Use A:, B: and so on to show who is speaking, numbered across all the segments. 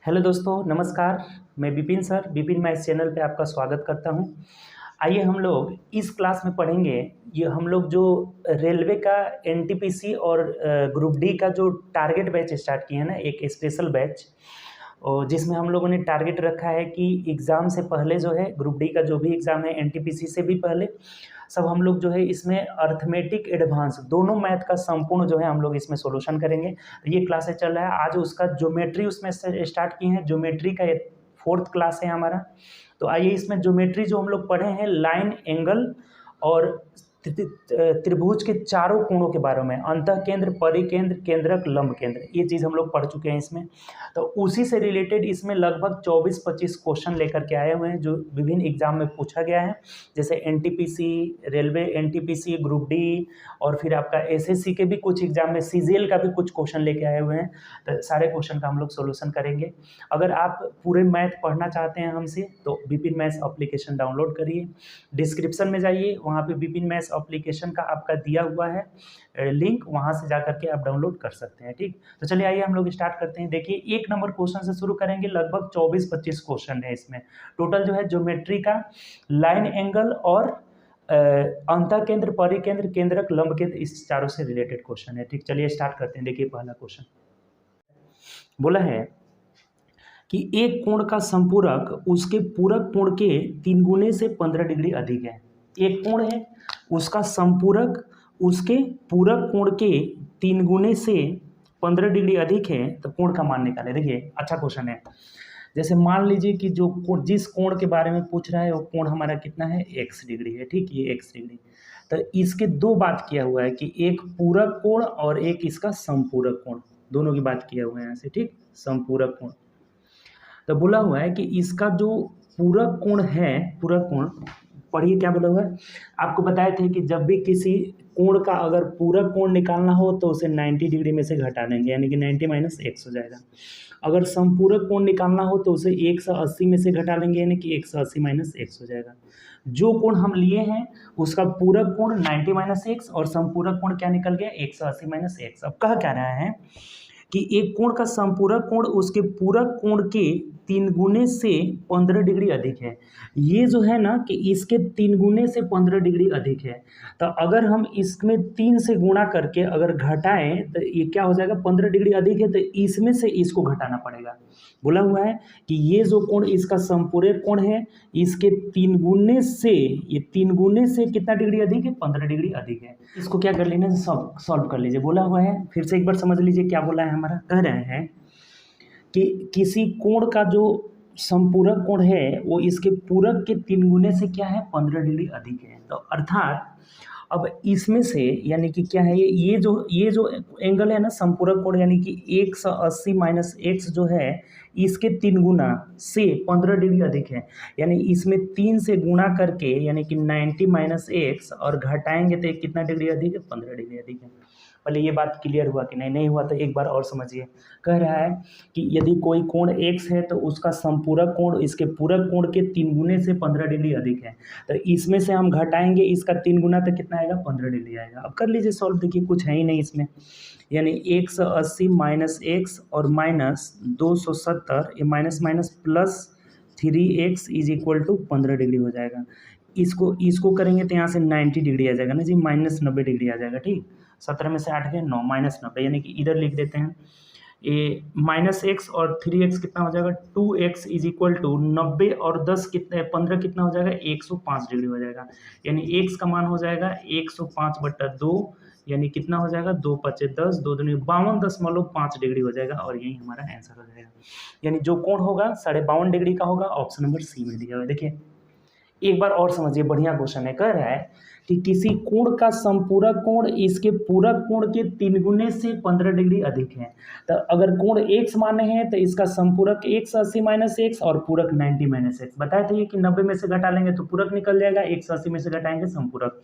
A: Hello दोस्तों, नमस्कार। मैं Vipin sir, Vipin maths channel पे आपका स्वागत करता हूं। आइए हम लोग इस क्लास में पढ़ेंगे। ये हम लोग जो रेलवे का एनटीपीसी और ग्रुप डी का जो टारगेट बैच स्टार्ट किए हैं ना, एक स्पेशल बैच, और जिसमें हम लोगों ने टारगेट रखा है कि एग्ज़ाम से पहले जो है ग्रुप डी का जो भी एग्ज़ाम है एनटीपीसी से भी पहले सब हम लोग जो है इसमें अर्थमेटिक एडवांस दोनों मैथ का संपूर्ण जो है हम लोग इसमें सॉल्यूशन करेंगे। तो ये क्लासेस चल रहा है। आज उसका ज्योमेट्री उसमें से स्टार्ट किए हैं। ज्योमेट्री का फोर्थ क्लास है हमारा। तो आइए इसमें ज्योमेट्री जो हम लोग पढ़े हैं, लाइन, एंगल और त्रिभुज के चारों कोणों के बारे में, अंतः केंद्र, परिकेंद्र, केंद्रक, लंब केंद्र, ये चीज़ हम लोग पढ़ चुके हैं इसमें। तो उसी से रिलेटेड इसमें लगभग 24-25 क्वेश्चन लेकर के आए हुए हैं जो विभिन्न एग्जाम में पूछा गया है, जैसे NTPC, railway NTPC, group D, और फिर आपका एसएससी के भी कुछ एग्जाम में सीजीएल का भी कुछ क्वेश्चन लेके आए हुए हैं। तो सारे क्वेश्चन का हम लोग सोल्यूशन करेंगे। अगर आप पूरे मैथ पढ़ना चाहते हैं हमसे तो विपिन मैथ्स एप्लीकेशन डाउनलोड करिए। डिस्क्रिप्शन में जाइए, वहाँ पे विपिन मैथ्स एप्लीकेशन का आपका दिया हुआ है लिंक, वहाँ से जा करके आप डाउनलोड कर सकते हैं। ठीक, तो चलिए आइए हम लोग स्टार्ट करते हैं। देखिए, 1 नंबर क्वेश्चन से शुरू करेंगे। लगभग 24-25 क्वेश्चन है इसमें टोटल जो है। ज्योमेट्री का लाइन, एंगल और अंतः केंद्र, परिकेंद्र, केंद्रक, लंब केंद्र, इस चारों से रिलेटेड क्वेश्चन है। ठीक, चलिए स्टार्ट करते हैं। देखिए, पहला क्वेश्चन बोला है कि एक कोण का संपूरक उसके पूरक कोण के 3 गुने से 15 डिग्री अधिक है। एक कोण है, उसका संपूरक उसके पूरक कोण के 3 गुने से 15 डिग्री अधिक है, तो कोण का मान निकाले। देखिए, अच्छा क्वेश्चन है। जैसे मान लीजिए कि जो कोण, जिस कोण के बारे में पूछ रहा है वो कोण हमारा कितना है, x डिग्री है। ठीक, ये x डिग्री। तो इसके दो बात किया हुआ है कि एक पूरक कोण और एक इसका संपूरक कोण, दोनों की बात किया हुआ है यहाँ से। ठीक, संपूरक कोण। तो बोला हुआ है कि इसका जो पूरक कोण है, पूरक कोण पढ़िए क्या बोला हुआ है। आपको बताए थे कि जब भी किसी कोण का अगर पूरक कोण निकालना हो तो उसे 90 डिग्री में से घटा देंगे, यानी कि 90 माइनस x हो जाएगा। अगर संपूरक कोण निकालना हो तो उसे 180 में से घटा लेंगे, यानी कि 180 माइनस x हो जाएगा। जो कोण हम लिए हैं उसका पूरक कोण 90 माइनस x और संपूरक कोण क्या निकल गया, 180 माइनस x। अब कह क्या रहा है कि एक कोण का संपूरक कोण उसके पूरक कोण के 3 गुने से 15 डिग्री अधिक है। ये जो है ना कि इसके 3 गुने से 15 डिग्री अधिक है। तो अगर हम इसमें 3 से गुणा करके अगर घटाएं तो ये क्या हो जाएगा, 15 डिग्री अधिक है तो इसमें से इसको घटाना पड़ेगा। बोला हुआ है कि ये जो कोण इसका संपूरक कोण है, इसके 3 गुने से, ये 3 गुने से कितना डिग्री अधिक है, 15 डिग्री अधिक है। इसको क्या कर लेना, सॉल्व कर लीजिए। बोला हुआ है, फिर से एक बार समझ लीजिए क्या बोला है हमारा। कह रहे हैं कि किसी कोण का जो संपूरक कोण है वो इसके पूरक के 3 गुने से क्या है, 15 डिग्री अधिक है। तो अर्थात अब इसमें से यानी कि क्या है, ये जो एंगल है ना, संपूरक कोण, यानी कि 180 माइनस x जो है इसके 3 गुना से 15 डिग्री अधिक है। यानी इसमें 3 से गुणा करके यानी कि 90 माइनस x और घटाएंगे तो कितना डिग्री अधिक है, 15 डिग्री अधिक है। पहले ये बात क्लियर हुआ कि नहीं हुआ, तो एक बार और समझिए। कह रहा है कि यदि कोई कोण x है तो उसका संपूरक कोण इसके पूरक कोण के 3 गुने से 15 डिग्री अधिक है। तो इसमें से हम घटाएंगे इसका 3 गुना, तो कितना आएगा, 15 डिग्री आएगा। अब कर लीजिए सॉल्व। देखिए, कुछ है ही नहीं इसमें, यानी 180 माइनस x और माइनस 270, ये minus minus plus 3x is equal to 15 degree हो जाएगा। इसको करेंगे तो यहाँ से 90 डिग्री आ जाएगा ना जी, माइनस 90 डिग्री आ जाएगा। ठीक, 17 में से 8 गए 9, माइनस 90, यानी कि इधर लिख देते हैं ये माइनस एक्स और 3x कितना हो जाएगा, 2x इज इक्वल टू 90 और 10 कितने, 15 कितना हो जाएगा, 105 डिग्री हो जाएगा। यानी x का मान हो जाएगा 105/2, यानी कितना हो जाएगा, 2 × 5 = 10, 2 दूनी 52.5 डिग्री हो जाएगा। और यही हमारा आंसर हो जाएगा। यानी जो कोण होगा 52.5 डिग्री का होगा। ऑप्शन नंबर सी में दिया हुआ है। देखिए, एक बार और समझिए, बढ़िया क्वेश्चन है। कह रहा है कि किसी कोण का संपूरक कोण इसके पूरक कोण के 3 गुने से 15 डिग्री अधिक है। तो अगर कोण x माने हैं तो इसका संपूरक 180 माइनस x और पूरक 90 माइनस x। बताए थे कि 90 में से घटा लेंगे तो पूरक निकल जाएगा, 180 में से घटाएंगे संपूरक।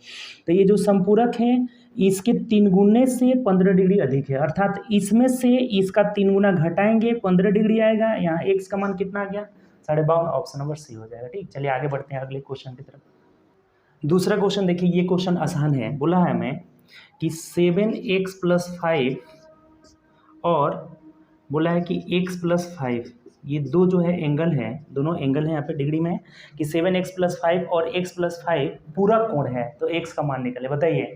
A: तो ये जो संपूरक है इसके 3 गुने से 15 डिग्री अधिक है, अर्थात इसमें से इसका 3 गुना घटाएंगे 15 डिग्री आएगा। यहाँ x का मान कितना आ गया, 52.5। ऑप्शन नंबर सी हो जाएगा। ठीक, चलिए आगे बढ़ते हैं अगले क्वेश्चन की तरफ। दूसरा क्वेश्चन देखिए, ये क्वेश्चन आसान है। बोला है हमें कि 7x + 5 और बोला है कि x + 5 ये दो जो है एंगल है, दोनों एंगल है यहाँ पे डिग्री में है कि 7x+5 और x+5 पूरक कोण है, तो x का मान निकले। बताइए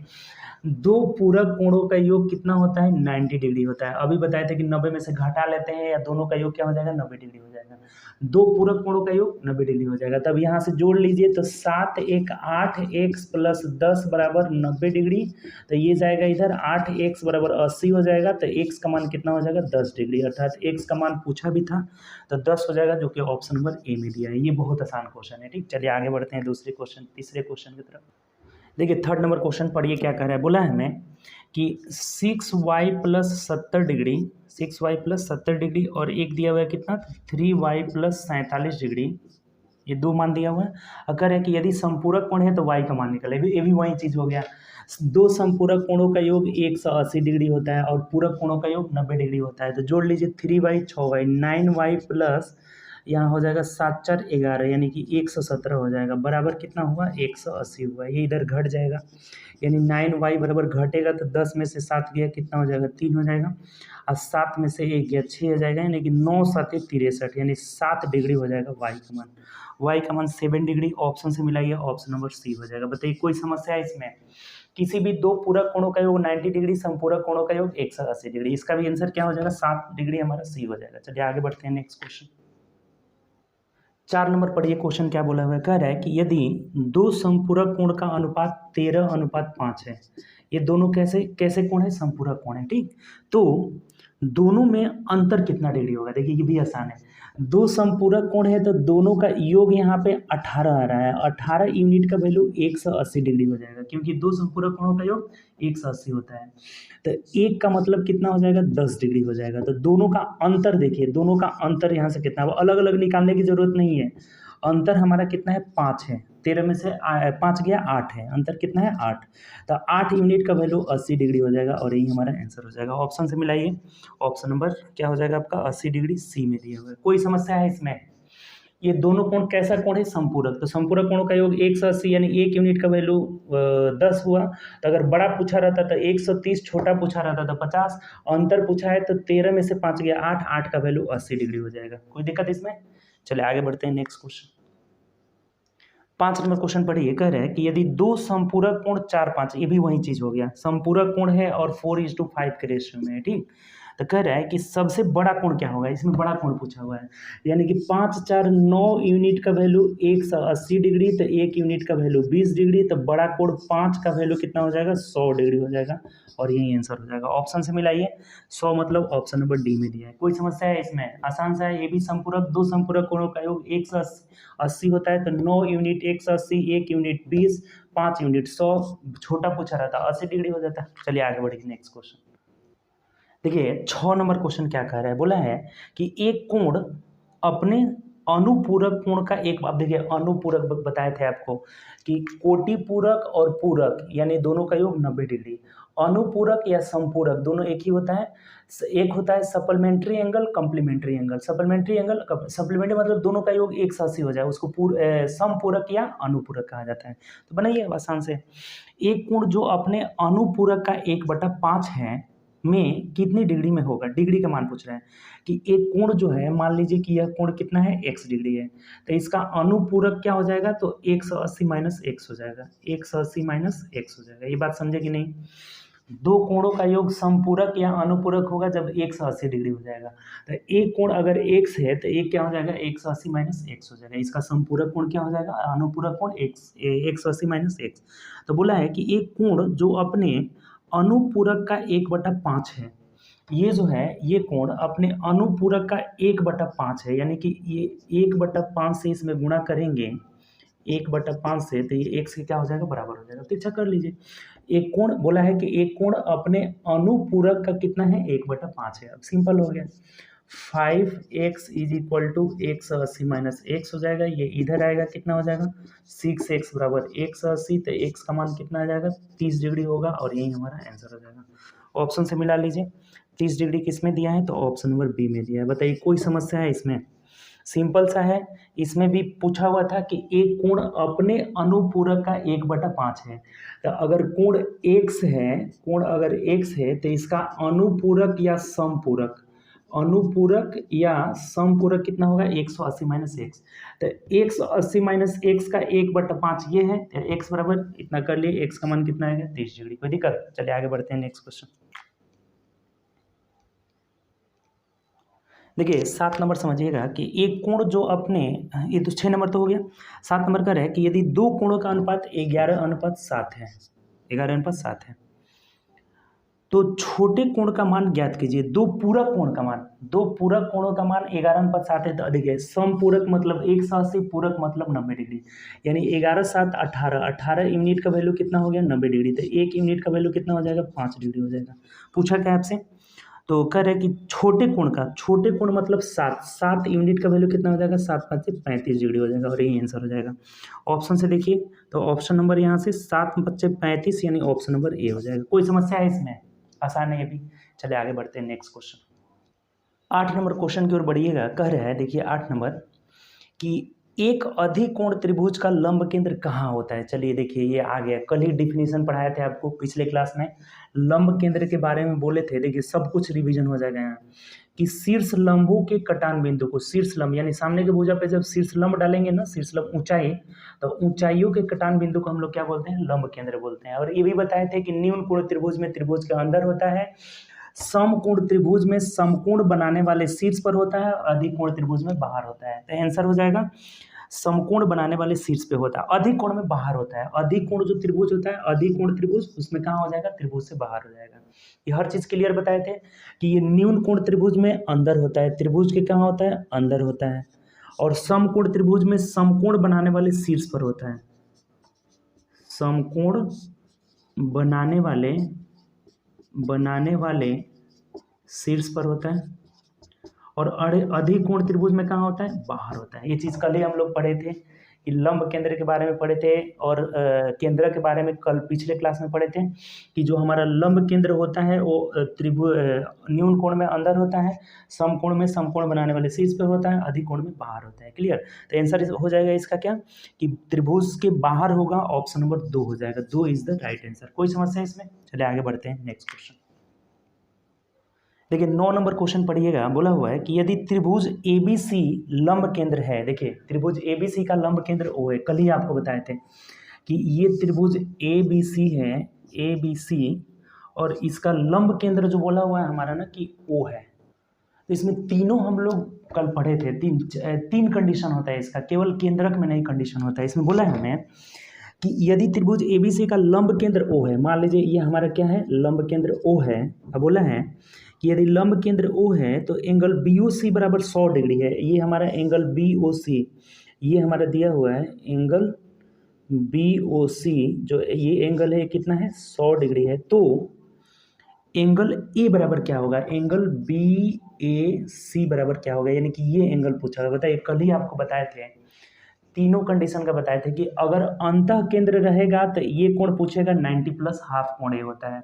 A: दो पूरक कोणों का योग कितना होता है? 90 डिग्री होता है। अभी बताए थे कि 90 में से घटा लेते हैं या दोनों का योग क्या हो जाएगा? 90 डिग्री हो जाएगा। दो पूरक कोणों का योग 90 डिग्री हो जाएगा। तब यहाँ से जोड़ लीजिए तो 7 1 8 x + 10 बराबर 90 डिग्री। तो ये जाएगा इधर 8x बराबर 80 हो जाएगा। तो x का मान कितना हो जाएगा? 10 डिग्री, अर्थात x का मान पूछा भी था तो 10 हो जाएगा, जो कि ऑप्शन नंबर ए में दिया है। ये बहुत आसान क्वेश्चन है। ठीक, चलिए आगे बढ़ते हैं दूसरे क्वेश्चन, तीसरे क्वेश्चन की तरफ। देखिए थर्ड नंबर क्वेश्चन पढ़िए क्या कह रहा है। बोला है हमें कि 6y + 70 डिग्री, 6y + 70 डिग्री और एक दिया हुआ है कितना? 3y + 47 degree. ये दो मान दिया हुआ है। अगर है कि यदि संपूरक कोण है तो y का मान निकले। ये भी वही चीज़ हो गया। दो संपूरक कोणों का योग 180 डिग्री होता है और पूरक कोणों का योग 90 डिग्री होता है। तो जोड़ लीजिए 3y 6y 9y प्लस यहाँ हो जाएगा 7 4 11, यानी कि 117 हो जाएगा, बराबर कितना हुआ? 180 हुआ। ये इधर घट जाएगा, यानी 9y बराबर घटेगा तो 10 में से 7 गया कितना हो जाएगा? 3 हो जाएगा, और 7 में से 1 गया 6 हो जाएगा, यानी कि 9 7 63, यानी 7 डिग्री हो जाएगा y का मान। y का मान 7 डिग्री, ऑप्शन से मिलाइए, ऑप्शन नंबर सी हो जाएगा। बताइए कोई समस्या है इसमें? किसी भी दो पूरक कोणों का योग 90 डिग्री, संपूरक कोणों का योग 180 डिग्री। इसका भी आंसर क्या हो जाएगा? 7 डिग्री हमारा सी हो जाएगा। चलिए आगे बढ़ते हैं नेक्स्ट क्वेश्चन। 4 नंबर पढ़िए, क्वेश्चन क्या बोला हुआ है। कह रहा है कि यदि दो संपूरक कोण का अनुपात 13:5 है, ये दोनों कैसे कैसे कोण है? संपूरक कोण है। ठीक, तो दोनों में अंतर कितना डिग्री होगा? देखिए ये भी आसान है। दो संपूरक कोण है तो दोनों का योग यहाँ पे 18 आ रहा है। 18 यूनिट का वैल्यू 180 डिग्री हो जाएगा, क्योंकि दो संपूरक कोणों का योग 180 होता है। तो एक का मतलब कितना हो जाएगा? 10 डिग्री हो जाएगा। तो दोनों का अंतर देखिए, दोनों का अंतर यहाँ से कितना है? अलग अलग निकालने की जरूरत नहीं है। अंतर हमारा कितना है? 5 है। 13 में से 5 गया 8 है, अंतर कितना है? 8। तो 8 यूनिट का वैल्यू 80 डिग्री हो जाएगा और यही हमारा आंसर हो जाएगा। ऑप्शन से मिलाइए, ऑप्शन नंबर क्या हो जाएगा आपका? 80 डिग्री सी में दिया हुआ है। कोई समस्या है इसमें? ये दोनों कोण कैसा कोण है? संपूरक। तो संपूरक कोणों का योग 180, यानी 1 यूनिट का वैल्यू 10 हुआ। तो अगर बड़ा पूछा रहता तो 130, छोटा पूछा रहता तो 50, अंतर पूछा है तो 13 में से 5 गया 8, 8 का वैल्यू 80 डिग्री हो जाएगा। कोई दिक्कत इसमें? चलिए आगे बढ़ते हैं नेक्स्ट क्वेश्चन। 5 नंबर क्वेश्चन पढ़िए। कह रहे हैं कि यदि दो संपूरक कोण 4 5, ये भी वही चीज हो गया, संपूरक कोण है और 4:5 के रेशियो में है। ठीक, तो कह रहा है कि सबसे बड़ा कोण क्या होगा? इसमें बड़ा कोण पूछा हुआ है, यानी कि 5 4 9 यूनिट का वैल्यू 180 डिग्री, तो 1 यूनिट का वैल्यू 20 डिग्री, तो बड़ा कोण 5 का वैल्यू कितना हो जाएगा? 100 डिग्री हो जाएगा और यही आंसर हो जाएगा। ऑप्शन से मिलाइए, 100 मतलब ऑप्शन नंबर डी में दिया है। कोई समस्या है इसमें? आसान सा है, ये भी संपूरक, दो संपूरक कोणों का योग 180 होता है। तो 9 यूनिट 180, 1 यूनिट 20, 5 यूनिट 100, छोटा पूछा रहता 80 डिग्री हो जाता। चलिए आगे बढ़िए नेक्स्ट क्वेश्चन। देखिए 6 नंबर क्वेश्चन क्या कह रहा है। बोला है कि एक कोण अपने अनुपूरक कोण का एक, अब देखिए अनुपूरक बताए थे आपको कि कोटि पूरक और पूरक यानी दोनों का योग 90 डिग्री। अनुपूरक या संपूरक दोनों एक ही होता है। एक होता है supplementary angle, complementary angle. Supplementary angle, supplementary मतलब दोनों का योग 180 हो जाए, उसको समपूरक या अनुपूरक कहा जाता है। तो बनाइए आसान से, एक कोण जो अपने अनुपूरक का 1/5 है में कितनी डिग्री में होगा? डिग्री का मान पूछ रहे हैं कि एक कोण जो है, मान लीजिए कि यह कोण कितना है? x डिग्री है, तो इसका अनुपूरक क्या हो जाएगा? तो 180 माइनस x हो जाएगा, 180 माइनस x हो जाएगा। ये बात समझे कि नहीं? दो कोणों का योग संपूरक या अनुपूरक होगा जब 180 डिग्री हो जाएगा। तो एक कोण अगर x है तो एक क्या हो जाएगा? 180 माइनस x हो जाएगा। इसका संपूरक कोण क्या हो जाएगा? अनुपूरक कोण 180 माइनस x। तो बोला है कि एक कोण जो अपने अनुपूरक का 1/5 है, ये जो है ये कोण अपने अनुपूरक का 1/5 है, यानी कि ये 1/5 से इसमें गुणा करेंगे, 1/5 से, तो ये x के क्या हो जाएगा? बराबर हो जाएगा। तो अच्छा कर लीजिए, एक कोण बोला है कि एक कोण अपने अनुपूरक का कितना है? 1/5 है। अब सिंपल हो गया, 5x = 180 माइनस x हो जाएगा। ये इधर आएगा, कितना हो जाएगा? 6x बराबर 180, तो x का मान कितना आ जाएगा? 30 डिग्री होगा और यही हमारा आंसर हो जाएगा। ऑप्शन से मिला लीजिए, 30 डिग्री किस में दिया है? तो ऑप्शन नंबर बी में दिया है। बताइए कोई समस्या है इसमें? सिंपल सा है। इसमें भी पूछा हुआ था कि एक कोण अपने अनुपूरक का 1/5 है। तो अगर कोण x है, कोण अगर x है तो इसका अनुपूरक या समपूरक, अनुपूरक या समपूरक कितना होगा 180 माइनस एक्स। तो 180 माइनस एक्स का 1/5 ये है, एक्स बराबर इतना कर लिए, एक्स का मान कितना आएगा 30 डिग्री। कोई दिक्कत? चलिए आगे बढ़ते हैं नेक्स्ट क्वेश्चन। देखिए 7 नंबर समझिएगा कि एक कोण जो अपने, ये तो 6 नंबर तो हो गया, 7 नंबर का है कि यदि दो कोणों का अनुपात 11:7 है, 11:7 है, तो छोटे कोण का मान ज्ञात कीजिए। दो पूरक कोण का मान, दो पूरक कोणों का मान 11:7 है तो अधिक है। समपूरक मतलब 180, पूरक मतलब 90 डिग्री, यानी 11 7 18, 18 यूनिट का वैल्यू कितना हो गया 90 डिग्री, तो 1 यूनिट का वैल्यू कितना हो जाएगा 5 डिग्री हो जाएगा। पूछा क्या आपसे? तो कह रहे हैं कि छोटे कोण का, छोटे कोण मतलब 7 यूनिट का वैल्यू कितना हो जाएगा 7 5 से 35 डिग्री हो जाएगा, और यही आंसर हो जाएगा। ऑप्शन से देखिए तो ऑप्शन नंबर यहाँ से 7 5 से 35 यानी ऑप्शन नंबर ए हो जाएगा। कोई समस्या है इसमें? आसान है ये भी। चलिए आगे बढ़ते हैं नेक्स्ट क्वेश्चन। 8 नंबर क्वेश्चन की ओर बढ़िएगा। कह रहा है देखिए 8 नंबर कि एक अधिकोण त्रिभुज का लंब केंद्र कहाँ होता है। चलिए देखिए ये आ गया, कल ही डिफिनीशन पढ़ाए थे आपको पिछले क्लास में, लंब केंद्र के बारे में बोले थे। देखिए सब कुछ रिवीजन हो जाएगा यहाँ कि शीर्ष लंबों के कटान बिंदु को, शीर्ष लंब यानी सामने के भुजा पे जब शीर्ष लंब डालेंगे ना, शीर्ष लंब ऊंचाई, तो ऊंचाइयों के कटान बिंदु को हम लोग क्या बोलते हैं, लंब केंद्र बोलते हैं। और ये भी बताए थे कि न्यून कोण त्रिभुज में त्रिभुज के अंदर होता है, समकोण त्रिभुज में समकोण बनाने वाले शीर्ष पर होता है, और अधिकोण त्रिभुज में बाहर होता है। तो आंसर हो जाएगा समकोण बनाने वाले शीर्ष पे होता है, अधिकोण में बाहर होता है। अधिकोण जो त्रिभुज होता है, अधिकोण त्रिभुज, उसमें कहाँ हो जाएगा, त्रिभुज से बाहर हो जाएगा। ये हर चीज क्लियर बताए थे कि ये न्यून कोण त्रिभुज में अंदर होता है, त्रिभुज के कहाँ होता है, अंदर होता है, और समकोण त्रिभुज में समकोण बनाने वाले शीर्ष पर होता है, समकोण बनाने वाले शीर्ष पर होता है, और अधिकोण त्रिभुज में कहाँ होता है, बाहर होता है। ये चीज कल ही हम लोग पढ़े थे कि लंब केंद्र के बारे में पढ़े थे, और केंद्र के बारे में कल पिछले क्लास में पढ़े थे कि जो हमारा लंब केंद्र होता है वो त्रिभुज न्यून कोण में अंदर होता है, समकोण में समकोण बनाने वाले शीर्ष पर होता है, अधिकोण में बाहर होता है। क्लियर? तो आंसर हो जाएगा इसका क्या कि त्रिभुज के बाहर होगा, ऑप्शन नंबर 2 हो जाएगा। 2 इज द राइट आंसर। कोई समस्या इसमें? चलिए आगे बढ़ते हैं नेक्स्ट क्वेश्चन। देखिए 9 नंबर क्वेश्चन पढ़िएगा। बोला हुआ है कि यदि त्रिभुज ABC लंब केंद्र है, देखिए त्रिभुज ABC का लंब केंद्र O है, कल ही आपको बताए थे कि ये त्रिभुज ABC है, ABC, और इसका लंब केंद्र जो बोला हुआ है हमारा ना कि O है। तो इसमें तीनों हम लोग कल पढ़े थे, तीन कंडीशन होता है इसका, केवल केंद्रक में नहीं कंडीशन होता है। इसमें बोला है हमें कि यदि त्रिभुज ABC का लंब केंद्र O है, मान लीजिए ये हमारा क्या है, लंब केंद्र O है। अब बोला है कि यदि लंब केंद्र O है तो एंगल BOC बराबर 100 डिग्री है। ये हमारा एंगल BOC, ये हमारा दिया हुआ है एंगल BOC, जो ये एंगल है कितना है 100 डिग्री है। तो एंगल A बराबर क्या होगा, एंगल BAC बराबर क्या होगा, यानी कि ये एंगल पूछा है। बताइए कल ही आपको बताए थे, तीनों कंडीशन का बताए थे कि अगर अंतः केंद्र रहेगा तो ये कोण पूछेगा 90 प्लस हाफ कोण ये होता है,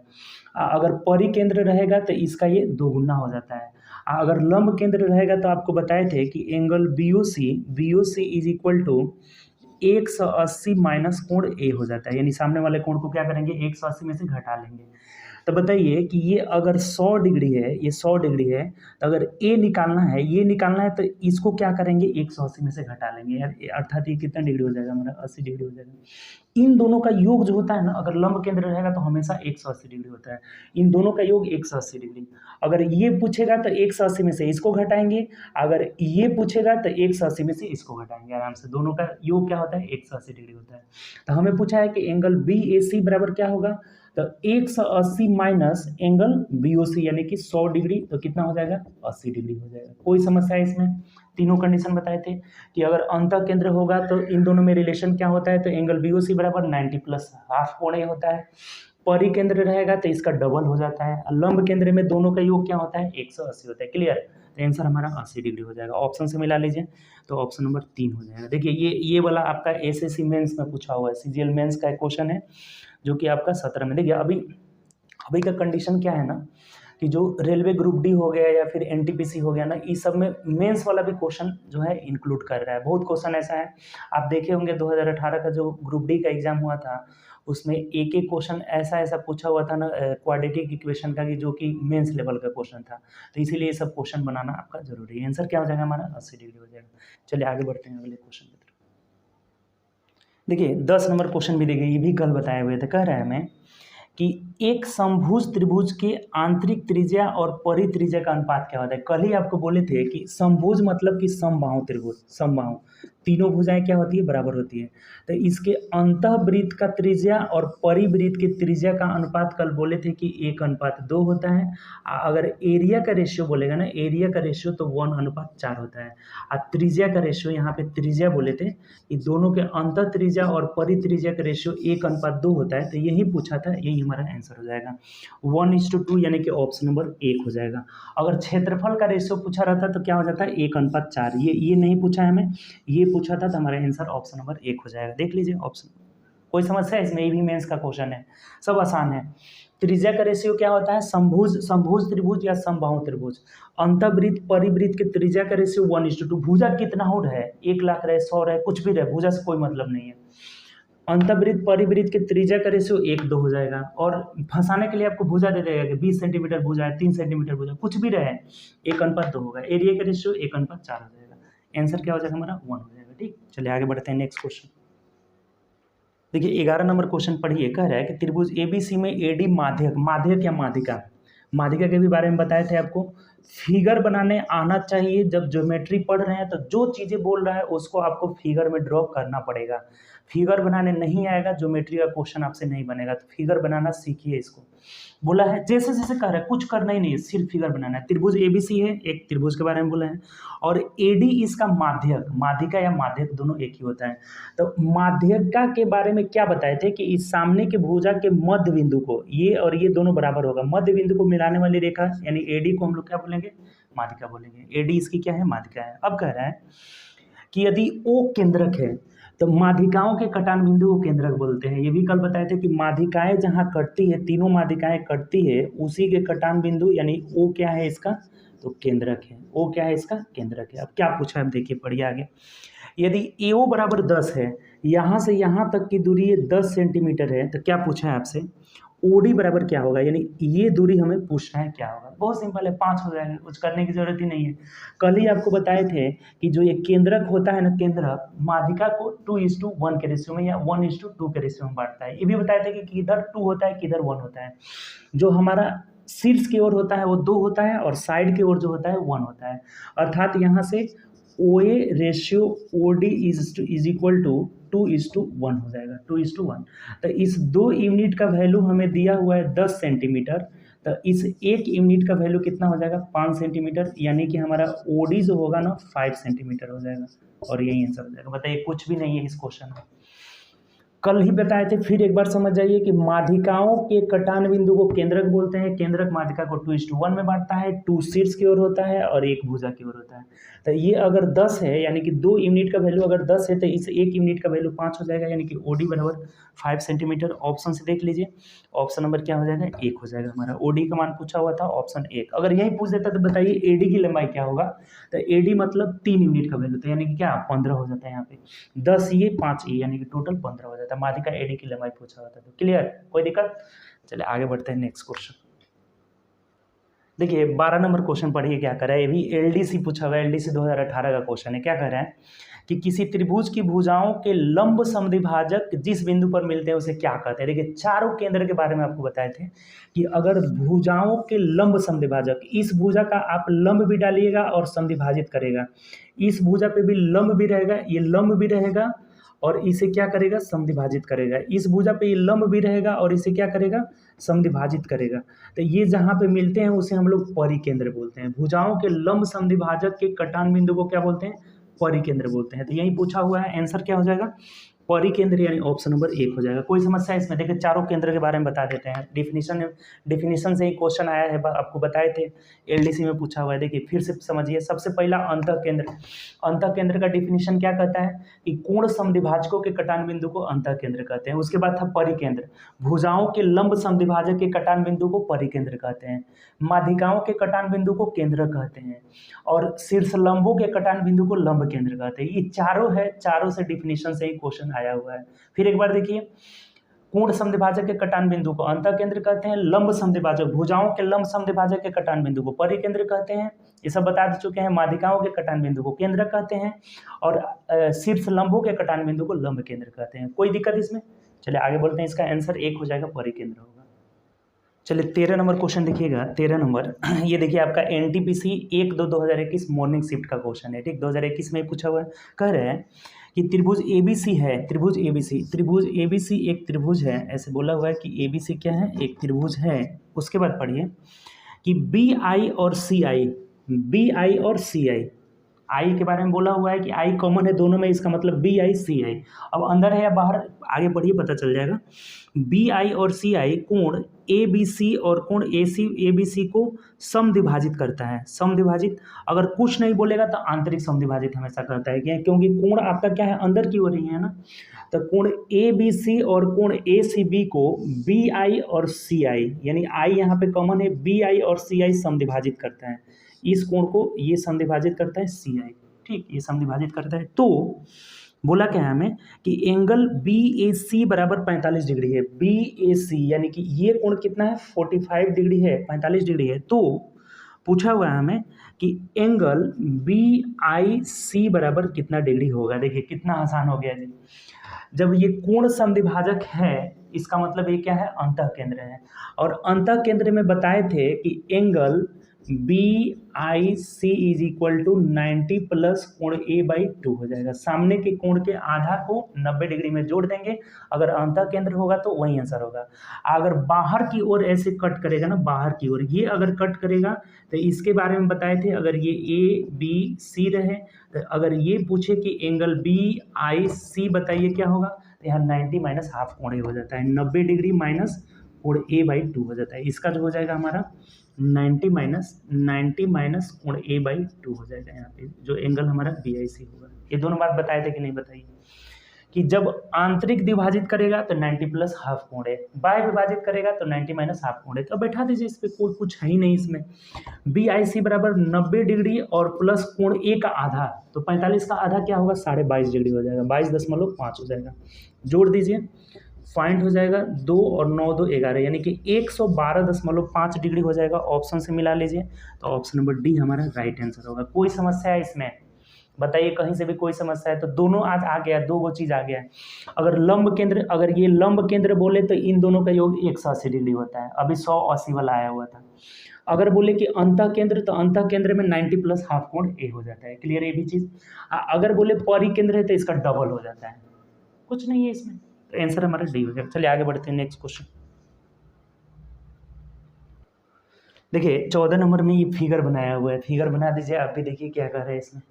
A: अगर परिकेंद्र रहेगा तो इसका ये दोगुना हो जाता है। अगर लंब केंद्र रहेगा तो आपको बताए थे कि angle BOC is equal to 180 minus कोण A हो जाता है, यानी सामने वाले कोण को क्या करेंगे 180 में से घटा लेंगे। तो बताइए कि ये अगर 100 डिग्री है, ये 100 डिग्री है, तो अगर A निकालना है, ये निकालना है, तो इसको क्या करेंगे 180 में से घटा लेंगे यार, अर्थात ये कितना डिग्री हो जाएगा हमारा 80 डिग्री हो जाएगा। इन दोनों का योग जो होता है ना, अगर लंब केंद्र रहेगा तो हमेशा 180 डिग्री होता है, इन दोनों का योग 180 डिग्री। अगर ये पूछेगा तो 180 में से इसको घटाएंगे, अगर ये पूछेगा तो 180 में से इसको घटाएंगे, आराम से दोनों का योग क्या होता है 180 डिग्री होता है। तो हमें पूछा है कि एंगल BAC बराबर क्या होगा, तो 180 माइनस एंगल BOC यानी कि 100 डिग्री, तो कितना हो जाएगा 80 डिग्री हो जाएगा। कोई समस्या है इसमें? तीनों कंडीशन बताए थे कि अगर अंतः केंद्र होगा तो इन दोनों में रिलेशन क्या होता है, तो एंगल BOC बराबर 90 प्लस हाफ कोण A होता है, परिकेंद्र रहेगा तो इसका डबल हो जाता है, लंब केंद्र में दोनों का योग क्या होता है 180 होता है। क्लियर? तो आंसर हमारा 80 डिग्री हो जाएगा। ऑप्शन से मिला लीजिए तो ऑप्शन नंबर 3 हो जाएगा। देखिए ये वाला आपका SSC मेंस में पूछा हुआ है, CGL मेंस का एक क्वेश्चन है जो कि आपका 17 में। देखिए अभी का कंडीशन क्या है ना कि जो रेलवे ग्रुप डी हो गया या फिर एनटीपीसी हो गया ना, इस सब में मेंस वाला भी क्वेश्चन जो है इंक्लूड कर रहा है। बहुत क्वेश्चन ऐसा है, आप देखे होंगे 2018 का जो ग्रुप डी का एग्जाम हुआ था, उसमें एक एक क्वेश्चन ऐसा ऐसा पूछा हुआ था ना क्वाड्रेटिक इक्वेशन का, कि जो कि मेंस लेवल का क्वेश्चन था। तो इसीलिए ये सब क्वेश्चन बनाना आपका जरूरी है। आंसर क्या हो जाएगा हमारा? 80 डिग्री हो जाएगा। चलिए आगे बढ़ते हैं अगले क्वेश्चन की तरफ। देखिए 10 नंबर क्वेश्चन भी देखिए, ये भी कल बताए हुए थे। कह रहा है हमें कि एक समभुज त्रिभुज के आंतरिक त्रिज्या और परित्रिज्या का अनुपात क्या होता है। कल ही आपको बोले थे कि समभुज मतलब कि समबाहु त्रिभुज, समबाहु तीनों भुजाएं क्या होती है? बराबर होती है। तो इसके अंतःवृत्त का त्रिज्या और परिवृत्त के त्रिज्या का अनुपात कल बोले थे कि 1:2 होता है। अगर एरिया का रेशियो बोलेगा ना, एरिया का रेशियो तो 1:4 होता है। और त्रिज्या का रेशियो, यहाँ पे त्रिज्या बोले थे, ये दोनों के अंत त्रिज्या और परित्रिज्या का रेशियो 1:2 होता है। तो यही पूछा था, यही हमारा आंसर हो जाएगा 1:2, यानी कि ऑप्शन नंबर 1 हो जाएगा। अगर क्षेत्रफल का रेशियो पूछा रहता तो क्या हो जाता है? 1:4। ये नहीं पूछा है हमें, ये पूछा था, तो हमारा आंसर ऑप्शन नंबर 1 हो जाएगा। देख लीजिए ऑप्शन। कोई समस्या है इसमें? ये भी मेंस का क्वेश्चन है, सब आसान है। त्रिज्या का रेशियो क्या होता है? समभुज त्रिभुज या समबाहु त्रिभुज, अंतःवृत्त परिवृत्त के त्रिज्या का रेशियो 1:2। भुजा कितना हो रहा है? 1 लाख रहे, 100 रहे, कुछ भी रहे, भुजा से कोई मतलब नहीं है। अंतःवृत्त परिवृत्त के त्रिज्या का रेशियो 1:2 हो जाएगा। और फंसाने के लिए आपको भुजा दे देगा कि 20 सेंटीमीटर भुजा है, 3 सेंटीमीटर भुजा, कुछ भी रहे 1:2 होगा। एरिया का रेशियो 1:4 हो जाएगा। आंसर क्या हो जाएगा हमारा? 1 हो जाएगा। ठीक, चलिए आगे बढ़ते हैं नेक्स्ट क्वेश्चन। देखिए 11 नंबर क्वेश्चन पढ़िए। कह रहा है कि त्रिभुज एबीसी में एडी माध्यक, माध्यक या माध्यिका, माध्यिका के भी बारे में बताए थे आपको। फिगर बनाने आना चाहिए। जब ज्योमेट्री पढ़ रहे हैं तो जो चीज़ें बोल रहा है उसको आपको फिगर में ड्रॉ करना पड़ेगा। फिगर बनाने नहीं आएगा, ज्योमेट्री का क्वेश्चन आपसे नहीं बनेगा। तो फिगर बनाना सीखिए। इसको बोला है जैसे जैसे कह रहा है, कुछ करना ही नहीं है, सिर्फ फिगर बनाना है। त्रिभुज एबीसी है, एक त्रिभुज के बारे में बोला है, और एडी इसका माध्यक, माध्यिका या माध्यक दोनों एक ही होता है। तो माध्यिका के बारे में क्या बताए थे कि इस सामने के भुजा के मध्य बिंदु को, ये और ये दोनों बराबर होगा, मध्य बिंदु को मिलाने वाली रेखा यानी एडी को हम लोग क्या बोलेंगे? माध्यिका बोलेंगे। एडी इसकी क्या है? माध्यिका है। अब कह रहा है कि यदि ओ केंद्रक है तो माध्यिकाओं के कटान बिंदु को केंद्रक बोलते हैं। ये भी कल बताए थे कि माध्यिकाएं जहां कटती है, तीनों माध्यिकाएं कटती है, उसी के कटान बिंदु यानी ओ क्या है इसका? तो केंद्रक है। ओ क्या है इसका? केंद्रक है। अब क्या पूछा है देखिए, पढ़िए आगे। यदि एओ बराबर 10 है, यहाँ से यहाँ तक की दूरी 10 सेंटीमीटर है, तो क्या पूछा है आपसे? ओडी बराबर क्या होगा, यानी ये दूरी हमें पूछना है क्या होगा। बहुत सिंपल है, 5 हो जाएगा, कुछ करने की जरूरत ही नहीं है। कल ही आपको बताए थे कि जो ये केंद्रक होता है ना, केंद्रक माध्यिका को 2:1 के रेशियो में या 1:2 के रेशियो में बांटता है। ये भी बताए थे कि किधर 2 होता है, किधर 1 होता है। जो हमारा शीर्ष की ओर होता है वो 2 होता है, और साइड की ओर जो होता है 1 होता है। अर्थात यहाँ से OA ratio OD is equal to 2:1 हो जाएगा, 2:1। तो इस 2 यूनिट का वैल्यू हमें दिया हुआ है 10 सेंटीमीटर, तो इस 1 यूनिट का वैल्यू कितना हो जाएगा? 5 सेंटीमीटर, यानी कि हमारा OD जो होगा ना 5 सेंटीमीटर हो जाएगा। और यही आंसर हो जाएगा। बताइए, कुछ भी नहीं है इस क्वेश्चन में, कल ही बताए थे। फिर एक बार समझ जाइए कि माध्यिकाओं के कटान बिंदु को केंद्रक बोलते हैं। केंद्रक माध्यिका को 2:1 में बांटता है, 2 शीर्ष की ओर होता है और 1 भुजा की ओर होता है। तो ये अगर 10 है, यानी कि 2 यूनिट का वैल्यू अगर 10 है, तो इस 1 यूनिट का वैल्यू 5 हो जाएगा, यानी कि OD बराबर 5 सेंटीमीटर। ऑप्शन से देख लीजिए, ऑप्शन नंबर क्या हो जाएगा? 1 हो जाएगा हमारा। OD का मान पूछा हुआ था, ऑप्शन 1। अगर यही पूछ देता तो बताइए AD की लंबाई क्या होगा? तो AD मतलब 3 यूनिट का वैल्यू, तो यानी कि क्या 15 हो जाता है। यहाँ पे 10 ये 5 ये, यानी कि टोटल 15 हो जाता है। माध्यिका AD की लंबाई पूछा हुआ था। तो क्लियर, कोई दिक्कत? चलिए आगे बढ़ते हैं नेक्स्ट क्वेश्चन। देखिए 12 नंबर क्वेश्चन पढ़िए क्या कर रहा है। ये भी LDC पूछा हुआ है, LDC 2018 का क्वेश्चन है। क्या कह रहा है कि किसी त्रिभुज की भुजाओं के लंब समद्विभाजक जिस बिंदु पर मिलते हैं उसे क्या कहते हैं। देखिए चारों केंद्र के बारे में आपको बताए थे कि अगर भुजाओं के लंब समद्विभाजक, इस भुजा का आप लंब भी डालिएगा और समद्विभाजित करेगा, इस भुजा पे भी लंब भी रहेगा, ये लंब भी रहेगा और इसे क्या करेगा? समद्विभाजित करेगा। इस भुजा पे ये लंब भी रहेगा और इसे क्या करेगा? समद्विभाजित करेगा। तो ये जहाँ पे मिलते हैं उसे हम लोग परिकेंद्र बोलते हैं। भुजाओं के लंब समद्विभाजक के कटान बिंदु को क्या बोलते हैं? परिकेंद्र बोलते हैं। तो यही पूछा हुआ है, आंसर क्या हो जाएगा? परिकेंद्र यानी ऑप्शन नंबर 1 हो जाएगा। कोई समस्या इसमें? देखिए चारों केंद्र के बारे में बता देते हैं। डिफिनीशन से ही क्वेश्चन आया है, आपको बताए थे, एलडीसी में पूछा हुआ है। देखिए फिर से समझिए। सबसे पहला अंतःकेंद्र का डिफिनीशन क्या कहता है कि कोण समद्विभाजकों के कटान बिंदु को अंतःकेंद्र कहते हैं। उसके बाद था परिकेंद्र, भुजाओं के लंब समद्विभाजक के कटान बिंदु को परिकेंद्र कहते हैं, माध्यिकाओं के कटान बिंदु को केंद्र कहते हैं, और शीर्ष लंबों के कटान बिंदु को लंब केंद्र कहते हैं। ये चारों है, चारों से डिफिनीशन से ही क्वेश्चन आया हुआ है। फिर एक बार देखिए, कोण समद्विभाजक के कटान बिंदु को अंतःकेंद्र कहते हैं, लंब समद्विभाजक भुजाओं के लंब समद्विभाजक के कटान बिंदु को परिकेंद्र कहते हैं, ये सब बता चुके हैं। माध्यिकाओं के कटान बिंदु को केंद्र कहते हैं, और शीर्ष लंबों के कटान बिंदु को लंब केंद्र कहते हैं। कोई दिक्कत इसमें? चलिए आगे बढ़ते हैं। इसका आंसर 1 हो जाएगा, परिकेंद्र होगा। चलिए 13 नंबर क्वेश्चन देखिएगा। 13 नंबर ये देखिए आपका एनटीपीसी 1/2/2021 मॉर्निंग शिफ्ट का क्वेश्चन है, ठीक। 2021 में पूछा हुआ है। कह रहे हैं कि त्रिभुज एबीसी है, त्रिभुज एबीसी एक त्रिभुज है। ऐसे बोला हुआ है कि एबीसी क्या है? एक त्रिभुज है। उसके बाद पढ़िए कि बीआई और सीआई, आई के बारे में बोला हुआ है कि आई कॉमन है दोनों में, इसका मतलब BI CI। अब अंदर है या बाहर, आगे पढ़िए पता चल जाएगा। BI और CI कोण ABC और कोण ABC को समद्विभाजित करता है। समद्विभाजित अगर कुछ नहीं बोलेगा तो आंतरिक समद्विभाजित हमेशा करता है, क्योंकि कोण आपका क्या है? अंदर की ओर ही है ना। तो कोण ABC और कोण ACB को BI और CI, यानी I यहाँ पे कॉमन है, BI और CI समद्विभाजित करता है। इस कोण को ये समद्विभाजित करता है CI, ठीक, ये समद्विभाजित करता है। तो बोला क्या है हमें कि एंगल BAC बराबर 45 डिग्री है। BAC यानी कि ये कोण कितना है? 45 डिग्री है, 45 डिग्री है। तो पूछा हुआ है हमें कि एंगल BIC बराबर कितना डिग्री होगा। देखिए कितना आसान हो गया जी। जब ये कोण समद्विभाजक है, इसका मतलब ये क्या है? अंतःकेंद्र है। और अंतःकेंद्र में बताए थे कि angle BIC is equal to 90 plus कोण A/2 हो जाएगा। सामने के कोण के आधा को 90 डिग्री में जोड़ देंगे। अगर अंतःकेंद्र होगा तो वही आंसर होगा। अगर बाहर की ओर ऐसे कट करेगा ना, बाहर की ओर ये अगर कट करेगा तो इसके बारे में बताए थे। अगर ये ABC रहे तो अगर ये पूछे कि एंगल BIC बताइए क्या होगा, तो यहाँ 90 माइनस हाफ कोण A हो जाता है, 90 डिग्री माइनस कोण A/2 हो जाता है। इसका जो हो जाएगा हमारा 90 माइनस कोण A/2 हो जाएगा। यहाँ पे जो एंगल हमारा BIC होगा। ये दोनों बात बताए थे कि नहीं बताइए? कि जब आंतरिक विभाजित करेगा तो 90 प्लस हाफ कोण है, बाह्य विभाजित करेगा तो 90 माइनस हाफ कोण है। तो बैठा दीजिए, इस पे कोई कुछ है ही नहीं इसमें। BIC बराबर 90 डिग्री और प्लस कोण A का आधा, तो 45 का आधा क्या होगा? 22.5 डिग्री हो जाएगा, 22.5 हो जाएगा। जोड़ दीजिए, फाइंड हो जाएगा 2 और 9 2 11, यानी कि 112.5 डिग्री हो जाएगा। ऑप्शन से मिला लीजिए, तो ऑप्शन नंबर डी हमारा राइट आंसर होगा। कोई समस्या है इसमें? बताइए, कहीं से भी कोई समस्या है तो दोनों आज आ गया, दो वो चीज़ आ गया है। अगर ये लंब केंद्र बोले तो इन दोनों का योग 180 डिग्री होता है। अभी 180 वाला आया हुआ था। अगर बोले कि अंतःकेंद्र, तो अंतःकेंद्र में 90 प्लस हाफ कोण A हो जाता है। क्लियर है ये भी चीज़? अगर बोले परिकेंद्र है तो इसका डबल हो जाता है। कुछ नहीं है इसमें, तो आंसर हमारा डी हो जाएगा। चलिए आगे बढ़ते हैं, नेक्स्ट क्वेश्चन देखिए। 14 नंबर में ये फिगर बनाया हुआ है, फिगर बना दीजिए आप भी। देखिए क्या कर रहे हैं इसमें।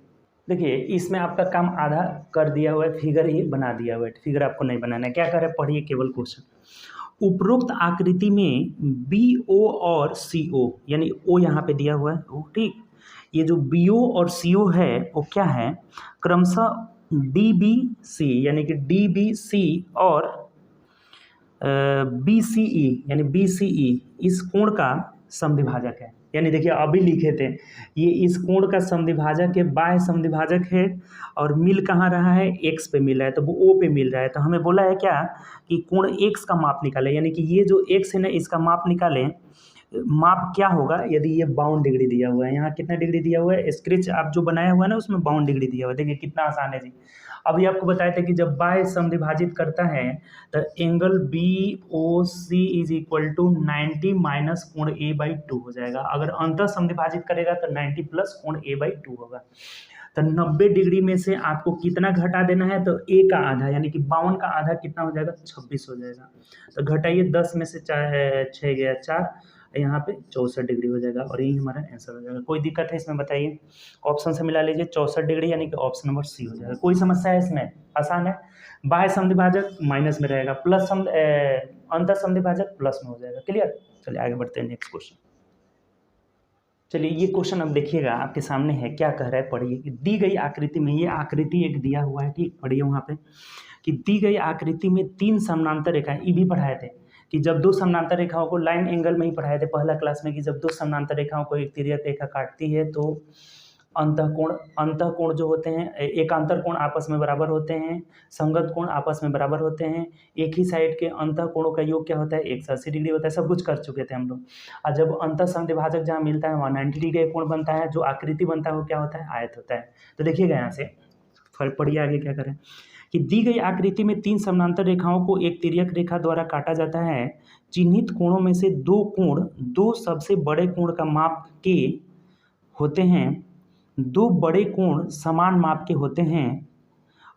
A: देखिए इसमें आपका काम आधा कर दिया हुआ है, फिगर ये बना दिया हुआ है। फिगर आपको नहीं बनाना है। क्या कर रहे हैं, पढ़िए केवल क्वेश्चन। उपरोक्त आकृति में BO और CO, यानी O यहाँ पे दिया हुआ है, O, ठीक। ये जो BO और CO है वो क्या है? क्रमशः DBC यानी कि DBC और BCE यानी BCE इस कोण का समद्विभाजक है। यानी देखिए अभी लिखे थे, ये इस कोण का समद्विभाजक है, बाह्य समद्विभाजक है, और मिल कहाँ रहा है? X पे मिल रहा है, तो वो O पे मिल रहा है। तो हमें बोला है क्या कि कोण X का माप निकालें, यानी कि ये जो X है ना, इसका माप निकालें। माप क्या होगा? यदि ये 52 डिग्री दिया हुआ है, यहाँ कितना डिग्री दिया हुआ है? स्केच आप जो बनाया हुआ है ना, उसमें 52 डिग्री दिया हुआ है। देखिए कितना आसान है जी। अभी आपको बताया था कि जब बाह्य समद्विभाजित करता है तो angle BOC is equal to 90 minus कोण A/2 हो जाएगा। अगर अंतः समद्विभाजित करेगा तो 90 प्लस कोण A/2 होगा। तो 90 डिग्री में से आपको कितना घटा देना है? तो A का आधा, यानी कि 52 का आधा कितना हो जाएगा? 26 हो जाएगा। तो घटाइए, 10 में से 6 गया 4, यहाँ पे 64 डिग्री हो जाएगा और यही हमारा आंसर हो जाएगा। कोई दिक्कत है इसमें बताइए? ऑप्शन से मिला लीजिए 64 डिग्री यानी कि ऑप्शन नंबर सी हो जाएगा। कोई समस्या है इसमें? आसान है। बाह्य समद्विभाजक माइनस में रहेगा, प्लस अंतर समद्विभाजक प्लस में हो जाएगा। क्लियर? चलिए आगे बढ़ते हैं नेक्स्ट क्वेश्चन। चलिए ये क्वेश्चन अब देखिएगा आपके सामने है, क्या कह रहा है पढ़िए। कि दी गई आकृति में, ये आकृति एक दिया हुआ है, ठीक, पढ़िए वहाँ पे कि दी गई आकृति में 3 समानांतर रेखाएं, ये भी पढ़ाए थे कि जब 2 समानांतर रेखाओं को, लाइन एंगल में ही पढ़ाए थे पहला क्लास में, कि जब 2 समानांतर रेखाओं को एक तिर्यक रेखा काटती है तो अंतःकोण जो होते हैं, एकांतर कोण आपस में बराबर होते हैं, संगत कोण आपस में बराबर होते हैं, एक ही साइड के अंतःकोणों का योग क्या होता है 180 डिग्री होता है। सब कुछ कर चुके थे हम लोग। और जब अंतर समद्विभाजक जहाँ मिलता है वहाँ 90 डिग्री का कोण बनता है, जो आकृति बनता है वो क्या होता है, आयत होता है। तो देखिएगा यहाँ से फर्क पढ़िए आगे क्या करें कि दी गई आकृति में 3 समानांतर रेखाओं को एक तिर्यक रेखा द्वारा काटा जाता है। चिन्हित कोणों में से 2 कोण 2 सबसे बड़े कोण का माप के होते हैं, 2 बड़े कोण समान माप के होते हैं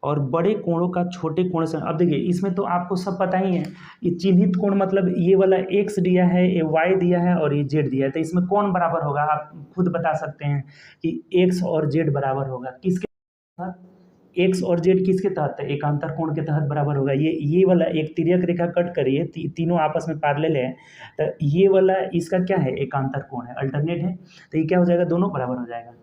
A: और बड़े कोणों का छोटे कोण से। अब देखिए इसमें तो आपको सब पता ही है, ये चिन्हित कोण मतलब ये वाला x दिया है, ये y दिया है और ये z दिया है, तो इसमें कौन बराबर होगा आप खुद बता सकते हैं कि x और z बराबर होगा किसके साथ? x और z किसके तहत है? एकांतर कोण के तहत बराबर होगा। ये वाला एक तिर्यक रेखा कट करिए, तीनों आपस में पैरेलल है, तो ये वाला इसका क्या है, एकांतर कोण है, अल्टरनेट है, तो ये क्या हो जाएगा, दोनों बराबर हो जाएगा।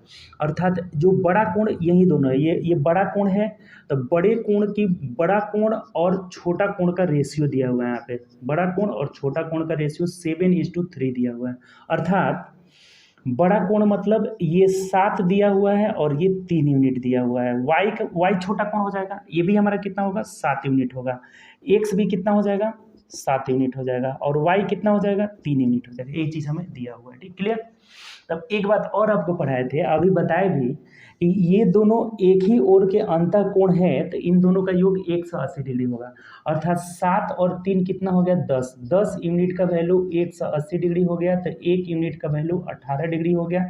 A: अर्थात जो बड़ा कोण यही दोनों है, ये बड़ा कोण है, तो बड़े कोण की, बड़ा कोण और छोटा कोण का रेशियो दिया हुआ है यहाँ पे, बड़ा कोण और छोटा कोण का रेशियो 7:3 दिया हुआ है। अर्थात बड़ा कोण मतलब ये 7 दिया हुआ है और ये 3 यूनिट दिया हुआ है। y छोटा कोण हो जाएगा, ये भी हमारा कितना होगा, 7 यूनिट होगा। x भी कितना हो जाएगा, 7 यूनिट हो जाएगा और y कितना हो जाएगा, 3 यूनिट हो जाएगा। ये चीज़ हमें दिया हुआ है, ठीक, क्लियर। तब एक बात और आपको पढ़ाए थे, अभी बताए भी कि ये दोनों एक ही ओर के अंतःकोण है, तो इन दोनों का योग 180 डिग्री होगा। अर्थात 7 और 3 कितना हो गया, 10 यूनिट का वैल्यू 180 डिग्री हो गया, तो 1 यूनिट का वैल्यू 18 डिग्री हो गया।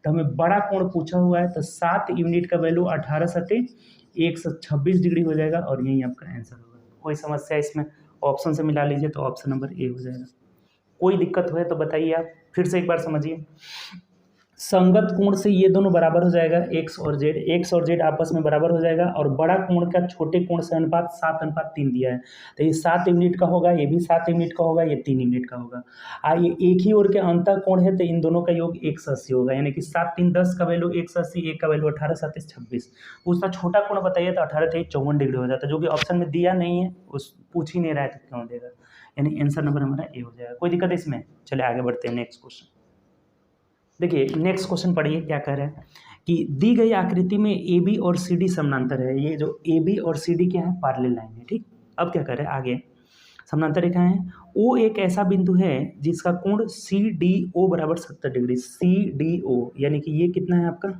A: तो हमें बड़ा कोण पूछा हुआ है, तो 7 यूनिट का वैल्यू 18 सते 126 डिग्री हो जाएगा और यही आपका आंसर होगा। कोई समस्या इसमें? ऑप्शन से मिला लीजिए तो ऑप्शन नंबर ए हो जाएगा। कोई दिक्कत हो तो बताइए आप, फिर से एक बार समझिए। संगत कोण से ये दोनों बराबर हो जाएगा, x और z आपस में बराबर हो जाएगा और बड़ा कोण का छोटे कोण से अनुपात 7:3 दिया है, तो ये 7 यूनिट का होगा, ये भी 7 यूनिट का होगा, ये 3 यूनिट का होगा। ये एक ही ओर के अंतःकोण है, तो इन दोनों का योग 180 होगा, यानी कि 7 3 10 का वैल्यू 180, एक का वैल्यू 18 7 26। उसका छोटा कोण बताइए तो 18 3 54 डिग्री हो जाता है, जो कि ऑप्शन में दिया नहीं है, उस पूछ ही नहीं रहा है तो क्यों देगा, यानी आंसर नंबर हमारा ए हो जाएगा। कोई दिक्कत है इसमें? चलिए आगे बढ़ते हैं नेक्स्ट क्वेश्चन। देखिए नेक्स्ट क्वेश्चन पढ़िए क्या कह रहा है कि दी गई आकृति में ए बी और सी डी समानांतर है। ये जो ए बी और सी डी क्या है, पैरेलल लाइन है, ठीक। अब क्या कर रहे हैं आगे, समानांतर रेखा है, ओ एक ऐसा बिंदु है जिसका कोण सी डी ओ बराबर 70 डिग्री, सी डी ओ यानी कि ये कितना है आपका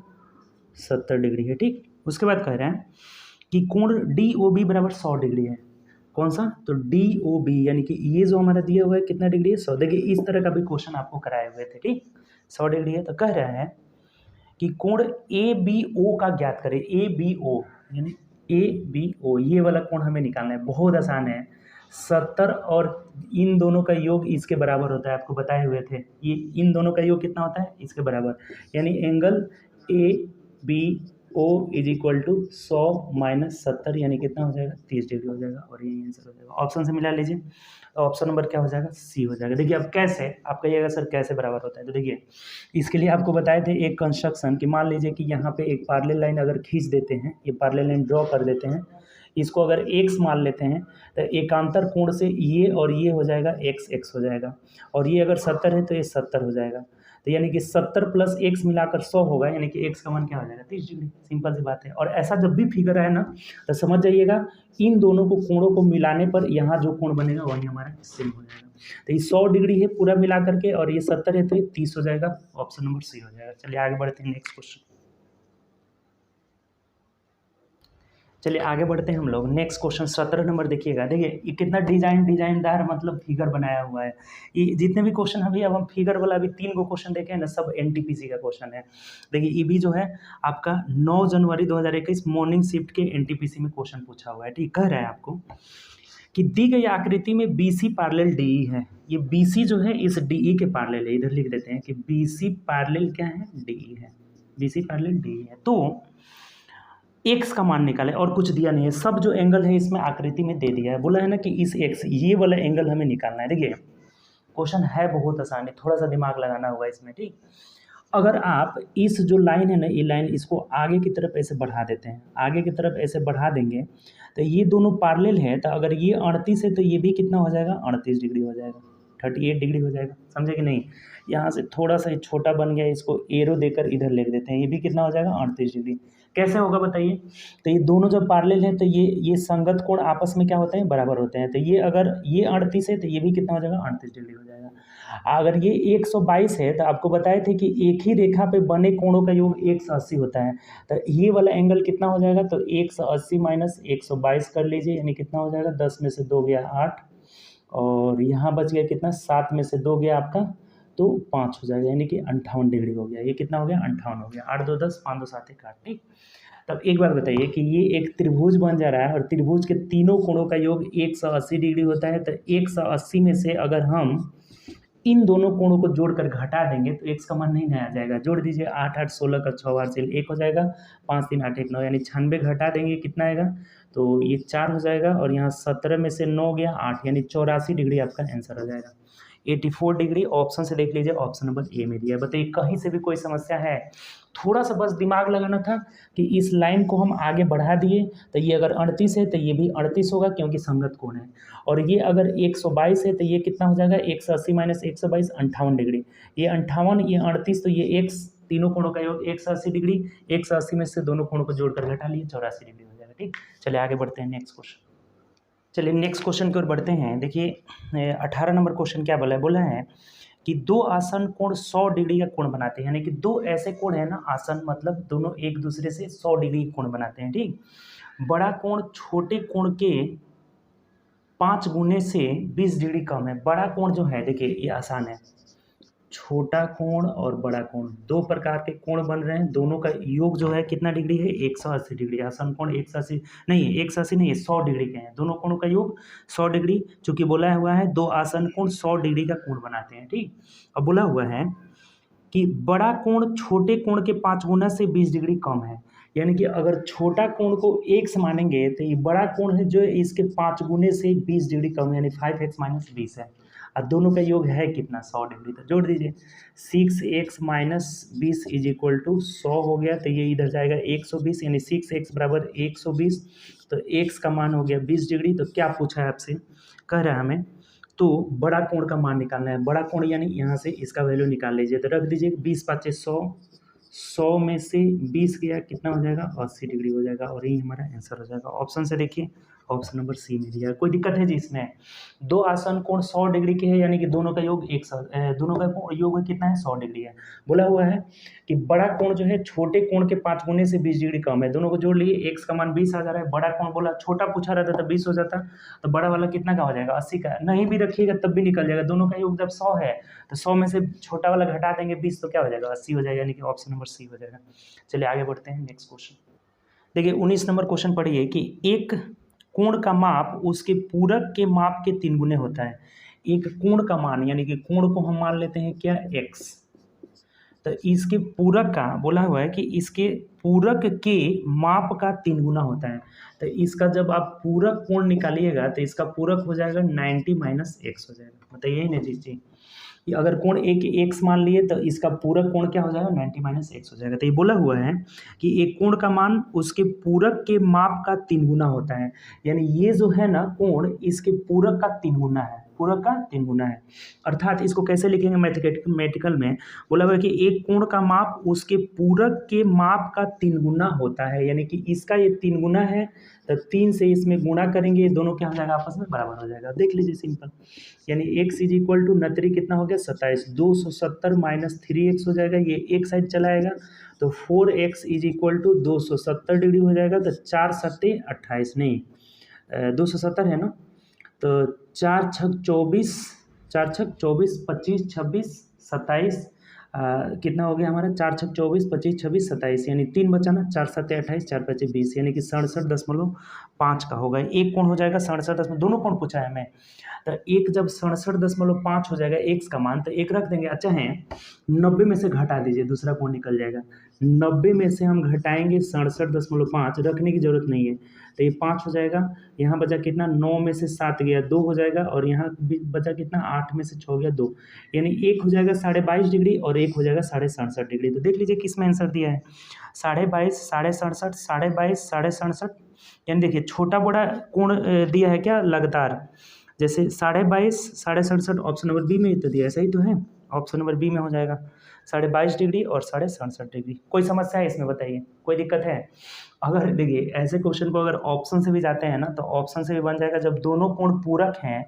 A: 70 डिग्री है, ठीक। उसके बाद कह रहे हैं कि कोण डी ओ बी बराबर 100 डिग्री है। कौन सा? तो डी ओ बी यानी कि ये जो हमारा दिया हुआ है कितना डिग्री है, 100। देखिए इस तरह का भी क्वेश्चन आपको कराए हुए थे, ठीक। 100 डिग्री है, तो कह रहा है कि कोण ए बी ओ का ज्ञात करें। ए बी ओ यानी ए बी ओ, ये वाला कोण हमें निकालना है, बहुत आसान है। 70 और इन दोनों का योग इसके बराबर होता है, आपको बताए हुए थे। ये इन दोनों का योग कितना होता है, इसके बराबर, यानी angle A B O is equal to 100 minus 70 यानी कितना हो जाएगा, 30 डिग्री हो जाएगा और ये आंसर हो जाएगा। ऑप्शन से मिला लीजिए, ऑप्शन नंबर क्या हो जाएगा, सी हो जाएगा। देखिए अब कैसे, आप कहिएगा सर कैसे बराबर होता है, तो देखिए इसके लिए आपको बताए थे एक कंस्ट्रक्शन कि मान लीजिए कि यहाँ पे एक पैरेलल लाइन अगर खींच देते हैं, ये पैरेलल लाइन ड्रॉ कर देते हैं, इसको अगर x मान लेते हैं तो एकांतर कोण से ये और ये हो जाएगा x हो जाएगा, और ये अगर 70 है तो ये 70 हो जाएगा, तो यानी कि 70 प्लस x मिलाकर 100 होगा, यानी कि x का मान क्या हो जाएगा, 30 डिग्री। सिंपल सी बात है। और ऐसा जब भी फिगर है ना तो समझ जाइएगा इन दोनों को कोणों को मिलाने पर यहाँ जो कोण बनेगा वही हमारा सेम हो जाएगा। तो ये 100 डिग्री है पूरा मिला करके और ये 70 है तो ये 30 हो जाएगा। ऑप्शन नंबर सी हो जाएगा। चलिए आगे बढ़ते हैं नेक्स्ट क्वेश्चन। चलिए आगे बढ़ते हैं हम लोग। नेक्स्ट क्वेश्चन 17 नंबर देखिएगा। देखिए ये कितना डिजाइनदार मतलब फिगर बनाया हुआ है। ये जितने भी क्वेश्चन अभी अब हम फिगर वाला अभी 3 गो क्वेश्चन देखे हैं ना, सब एनटीपीसी का क्वेश्चन है। देखिए ये भी जो है आपका 9 जनवरी 2021 मॉर्निंग शिफ्ट के एनटीपीसी में क्वेश्चन पूछा हुआ है। ठीक कह रहा है आपको कि दी गई आकृति में BC पैरेलल DE है। ये BC जो है इस DE के पैरेलल है, इधर लिख देते हैं कि BC पैरेलल क्या है, DE है, BC पैरेलल DE है। तो x का मान निकाले और कुछ दिया नहीं है, सब जो एंगल है इसमें आकृति में दे दिया है। बोला है ना कि इस x ये वाला एंगल हमें निकालना है। देखिए क्वेश्चन है बहुत आसान है, थोड़ा सा दिमाग लगाना होगा इसमें, ठीक। अगर आप इस जो लाइन है ना, ये लाइन इसको आगे की तरफ ऐसे बढ़ा देते हैं, आगे की तरफ ऐसे बढ़ा देंगे तो ये दोनों पैरेलल है, तो अगर ये 38 है तो ये भी कितना हो जाएगा, 38 डिग्री हो जाएगा, 38 डिग्री हो जाएगा। समझे कि नहीं? यहाँ से थोड़ा सा छोटा बन गया, इसको एरो देकर इधर लिख देते हैं, ये भी कितना हो जाएगा, 38 डिग्री। कैसे होगा बताइए? तो ये दोनों जब पैरेलल हैं तो ये संगत कोण आपस में क्या होते हैं, बराबर होते हैं। तो ये अगर ये 38 है तो ये भी कितना हो जाएगा, 38 डिग्री हो जाएगा। अगर ये 122 है तो आपको बताए थे कि एक ही रेखा पे बने कोणों का योग 180 होता है, तो ये वाला एंगल कितना हो जाएगा, तो 180 माइनस 122 कर लीजिए, यानी कितना हो जाएगा, 10 में से 2 गया 8, और यहाँ बच गया कितना, 7 में से 2 गया आपका तो 5 हो जाएगा, यानी कि 58 डिग्री हो गया। ये कितना हो गया, 58 हो गया। 8 2 10, 5 2 7 1 8, ठीक। तब एक बार बताइए कि ये एक त्रिभुज बन जा रहा है और त्रिभुज के तीनों कोणों का योग 180 डिग्री होता है, तो 180 में से अगर हम इन दोनों कोणों को जोड़कर घटा देंगे तो x का मान नहीं नया जाएगा। जोड़ दीजिए, 8 8 16 का 6 बार से 1 हो जाएगा, 5 3 8 1 9, यानी 96 घटा देंगे कितना आएगा, तो ये 4 हो जाएगा, और यहाँ 17 में से 9 गया 8, यानी 84 डिग्री आपका आंसर हो जाएगा। 84 डिग्री ऑप्शन से देख लीजिए, ऑप्शन नंबर ए में दिया है। बताइए कहीं से भी कोई समस्या है? थोड़ा सा बस दिमाग लगाना था कि इस लाइन को हम आगे बढ़ा दिए तो ये अगर 38 है तो ये भी 38 होगा क्योंकि संगत कोण है, और ये अगर 122 है तो ये कितना हो जाएगा, 180 माइनस 122, 58 डिग्री। ये 58, ये 38, तो ये x तीनों कोणों का योग 180 डिग्री, 180 में से दोनों कोणों को जोड़कर घटा लिए, 84 डिग्री हो जाएगा, ठीक। चलिए आगे बढ़ते हैं नेक्स्ट क्वेश्चन। चलिए नेक्स्ट क्वेश्चन की ओर बढ़ते हैं। देखिए 18 नंबर क्वेश्चन क्या बोला है कि दो आसन कोण 100 डिग्री का कोण बनाते हैं, यानी कि दो ऐसे कोण है ना, आसन मतलब दोनों एक दूसरे से 100 डिग्री कोण बनाते हैं, ठीक। बड़ा कोण छोटे कोण के 5 गुने से 20 डिग्री कम है। बड़ा कोण जो है, देखिए ये आसान है, छोटा कोण और बड़ा कोण दो प्रकार के कोण बन रहे हैं, दोनों का योग जो है कितना डिग्री है, 180 डिग्री। आसन कोण 180 नहीं, 180 नहीं, 100 डिग्री के हैं, दोनों कोणों का योग 100 डिग्री। चूंकि बोला हुआ है दो आसन कोण 100 डिग्री का कोण बनाते हैं, ठीक। अब बोला हुआ है कि बड़ा कोण छोटे कोण के 5 गुना से 20 डिग्री कम है, यानी कि अगर छोटा कोण को x मानेंगे तो ये बड़ा कोण है जो इसके 5 गुने से 20 डिग्री कम है, यानी 5x माइनस 20 है, और दोनों का योग है कितना, 100 डिग्री। तो जोड़ दीजिए, 6x minus 20 is equal to 100 हो गया, तो ये इधर जाएगा 120, यानी 6x बराबर 120, तो x का मान हो गया 20 डिग्री। तो क्या पूछा है आपसे, कह रहा है हमें तो बड़ा कोण का मान निकालना है। बड़ा कोण यानी यहाँ से इसका वैल्यू निकाल लीजिए, तो रख दीजिए 20 5 100, 100 में से 20 गया कितना हो जाएगा, 80 डिग्री हो जाएगा, और यही हमारा आंसर हो जाएगा। ऑप्शन से देखिए, ऑप्शन नंबर सी में दिया है। कोई दिक्कत है जी इसमें? दो आसन कोण 100 डिग्री के हैं, यानी कि दोनों का योग दोनों का योग कितना है, 100 डिग्री है। बोला हुआ है कि बड़ा कोण जो है छोटे कोण के 5 गुने से 20 डिग्री कम है, दोनों को जोड़ लिए, x का मान 20 आ जा रहा है। बड़ा कोण बोला, छोटा पूछा रहता तो 20 हो जाता, तो बड़ा वाला कितना का हो जाएगा, 80 का। नहीं भी रखिएगा तब भी निकल जाएगा, दोनों का योग जब 100 है तो 100 में से छोटा वाला घटा देंगे 20, तो क्या हो जाएगा, 80 हो जाएगा, यानी कि ऑप्शन नंबर सी हो जाएगा। चलिए आगे बढ़ते हैं नेक्स्ट क्वेश्चन। देखिए 19 नंबर क्वेश्चन पढ़िए कि एक कोण का माप उसके पूरक के माप के 3 गुने होता है। एक कोण का मान, यानी कि कोण को हम मान लेते हैं क्या, x, तो इसके पूरक का बोला हुआ है कि इसके पूरक के माप का 3 गुना होता है। तो इसका जब आप पूरक कोण निकालिएगा तो इसका पूरक हो जाएगा 90 माइनस x हो जाएगा। बताइए ना जी, अगर कोण एक x मान लिए तो इसका पूरक कोण क्या हो जाएगा, 90 माइनस x हो जाएगा। तो ये बोला हुआ है कि एक कोण का मान उसके पूरक के माप का 3 गुना होता है, यानी ये जो है ना कोण इसके पूरक का 3 गुना है, पूरक का 3 गुना है। अर्थात इसको कैसे लिखेंगे मैथमेटिकल में, बोला हुआ है कि एक कोण का माप उसके पूरक के माप का 3 गुना होता है, यानी कि इसका ये 3 गुना है, तो 3 से इसमें गुणा करेंगे, ये दोनों क्या हो जाएगा, आपस में बराबर हो जाएगा। देख लीजिए सिंपल, यानी x इज इक्वल टू नतरी कितना हो गया, 27, 270 माइनस 3x हो जाएगा, ये एक साइड चलाएगा तो 4x is equal to 270 degree हो जाएगा। तो 4 सत्ते 28 नहीं 270 है ना, तो 4 छक 24, 4 छक 24, 25 26 27 कितना हो गया हमारा 4 छक 24, 25 26 27, यानी 3 बचा ना, 4 7 28, 4 5 20, यानी कि 67.5 का होगा। एक कोण हो जाएगा 67, दोनों कोण पूछा है हमें, तो एक जब 67.5 हो जाएगा एक्स का मान, तो एक रख देंगे। अच्छा है 90 में से घटा दीजिए, दूसरा कोण निकल जाएगा। 90 में से हम घटाएंगे 67.5, रखने की जरूरत नहीं है, तो ये 5 हो जाएगा। यहाँ बचा कितना, 9 में से 7 गया 2 हो जाएगा, और यहाँ बचा कितना, 8 में से 6 गया 2, यानी एक हो जाएगा 22.5 डिग्री और एक हो जाएगा 67.5 डिग्री। तो देख लीजिए किस में आंसर दिया है, 22.5, 67.5, 22.5, 67.5, यानी देखिए छोटा बड़ा कोण दिया है क्या लगातार, जैसे 22.5, 67.5, ऑप्शन नंबर बी में ही तो दिया है, सही तो है, ऑप्शन नंबर बी में हो जाएगा 22.5 डिग्री और 67.5 डिग्री। कोई समस्या है इसमें बताइए, कोई दिक्कत है? अगर देखिए ऐसे क्वेश्चन को अगर ऑप्शन से भी जाते हैं ना, तो ऑप्शन से भी बन जाएगा जब दोनों कोण पूरक हैं।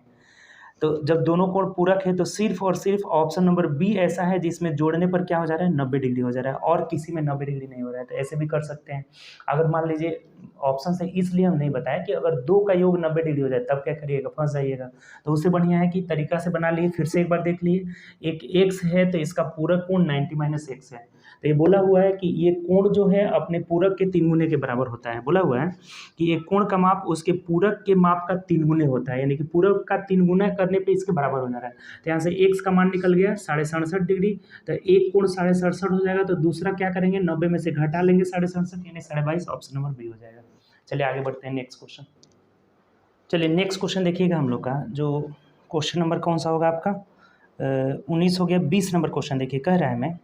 A: तो जब दोनों कोण पूरक है तो सिर्फ और सिर्फ ऑप्शन नंबर बी ऐसा है जिसमें जोड़ने पर क्या हो जा रहा है, 90 डिग्री हो जा रहा है, और किसी में 90 डिग्री नहीं हो रहा है। तो ऐसे भी कर सकते हैं। अगर मान लीजिए ऑप्शन से इसलिए हम नहीं बताया कि अगर दो का योग 90 डिग्री हो जाए तब क्या करिएगा, फंस जाइएगा। तो उससे बढ़िया है कि तरीका से बना लिए, फिर से एक बार देख लिए। एक एक्स है तो इसका पूरक कोण 90 - एक्स है, तो ये बोला हुआ है कि ये कोण जो है अपने पूरक के 3 गुने के बराबर होता है। बोला हुआ है कि एक कोण का माप उसके पूरक के माप का 3 गुने होता है, यानी कि पूरक का 3 गुना करने पे इसके बराबर हो जा रहा है। तो यहाँ से एक्स का मान निकल गया 67.5 डिग्री, तो एक कोण 67.5 हो जाएगा, तो दूसरा क्या करेंगे, 90 में से घटा लेंगे 67.5, यानी 22.5, ऑप्शन नंबर बी हो जाएगा। चलिए आगे बढ़ते हैं नेक्स्ट क्वेश्चन। चलिए नेक्स्ट क्वेश्चन देखिएगा हम लोग का, जो क्वेश्चन नंबर कौन सा होगा आपका, 19 हो गया। 20 नंबर क्वेश्चन देखिए, कह रहा है मैं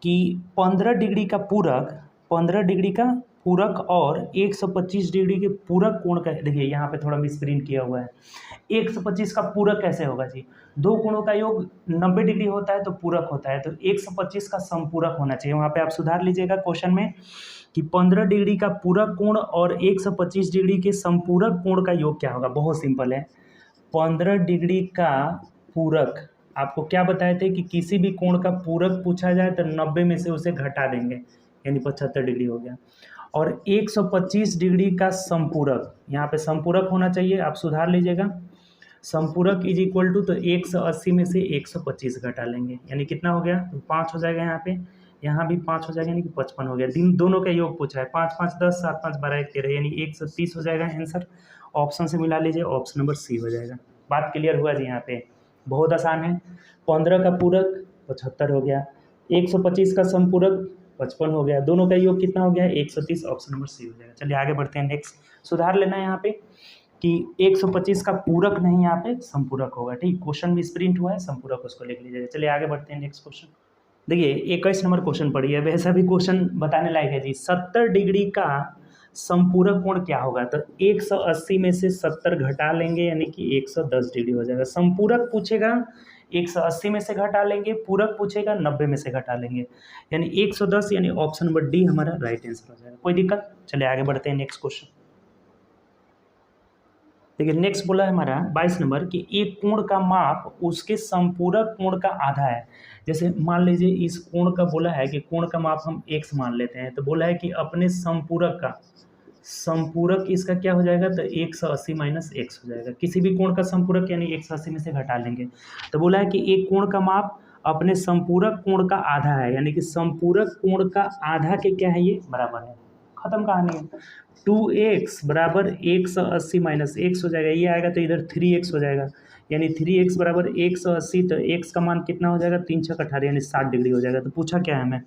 A: कि 15 डिग्री का पूरक, 15 डिग्री का पूरक और 125 डिग्री के पूरक कोण का, देखिए यहाँ पे थोड़ा मिसप्रिंट किया हुआ है। 125 का पूरक कैसे होगा जी, दो कोणों का योग 90 डिग्री होता है तो पूरक होता है, तो 125 का समपूरक होना चाहिए। वहाँ पे आप सुधार लीजिएगा क्वेश्चन में कि 15 डिग्री का पूरक कोण और 125 डिग्री के समपूरक कोण का योग क्या होगा। बहुत सिंपल है, 15 डिग्री का पूरक, आपको क्या बताए थे कि किसी भी कोण का पूरक पूछा जाए तो 90 में से उसे घटा देंगे, यानी 75 डिग्री हो गया। और 125 डिग्री का संपूरक, यहाँ पे संपूरक होना चाहिए, आप सुधार लीजिएगा। संपूरक इज इक्वल टू, तो 180 में से 125 घटा लेंगे, यानी कितना हो गया, तो 5 हो जाएगा। यहाँ भी 5 हो जाएगा, यानी कि 55 हो गया। दोनों का योग पूछा है, 5 5 10, 7 5 12 1 13, यानी 130 हो जाएगा आंसर। ऑप्शन से मिला लीजिए, ऑप्शन नंबर सी हो जाएगा। बात क्लियर हुआ जी? यहाँ पे बहुत आसान है। 15 का पूरक 75 हो गया, 125 का संपूरक 55 हो गया, दोनों का योग कितना हो गया, 130, ऑप्शन नंबर सी हो जाएगा। चलिए आगे बढ़ते हैं। नेक्स्ट सुधार लेना है यहाँ पे कि 125 का पूरक नहीं, यहाँ पे संपूरक होगा। ठीक, क्वेश्चन भी प्रिंट हुआ है, संपूरक उसको लिख लीजिएगा। चलिए आगे बढ़ते हैं नेक्स्ट क्वेश्चन। देखिए 21 नंबर क्वेश्चन पढ़िए, वैसा भी क्वेश्चन बताने लायक है जी। 70 डिग्री का संपूरक कोण क्या होगा, तो 180 में से 70 घटा लेंगे, यानी कि 110 डिग्री हो जाएगा। संपूरक पूछेगा 180 में से घटा लेंगे, पूरक पूछेगा 90 में से घटा लेंगे, यानी 110, यानी ऑप्शन नंबर डी हमारा राइट आंसर हो जाएगा। कोई दिक्कत? चलिए आगे बढ़ते हैं नेक्स्ट क्वेश्चन। देखिए नेक्स्ट बोला है हमारा 22 नंबर कि एक कोण का माप उसके संपूरक कोण का आधा है। जैसे मान लीजिए इस कोण का बोला है कि कोण का माप हम x मान लेते हैं, तो बोला है कि अपने संपूरक का, संपूरक इसका क्या हो जाएगा, तो 180 - x हो जाएगा। किसी भी कोण का संपूरक यानी 180 में से घटा लेंगे। तो बोला है कि एक कोण का माप अपने संपूरक कोण का आधा है, यानी कि संपूरक कोण का आधा के क्या है, ये बराबर है। खत्म कहानी है। 2x बराबर 180 - x हो जाएगा, ये आएगा तो इधर 3x हो जाएगा, यानी 3x बराबर 180, तो x का मान कितना हो जाएगा, 3 6 18, यानी 60 डिग्री हो जाएगा। तो पूछा क्या है हमें,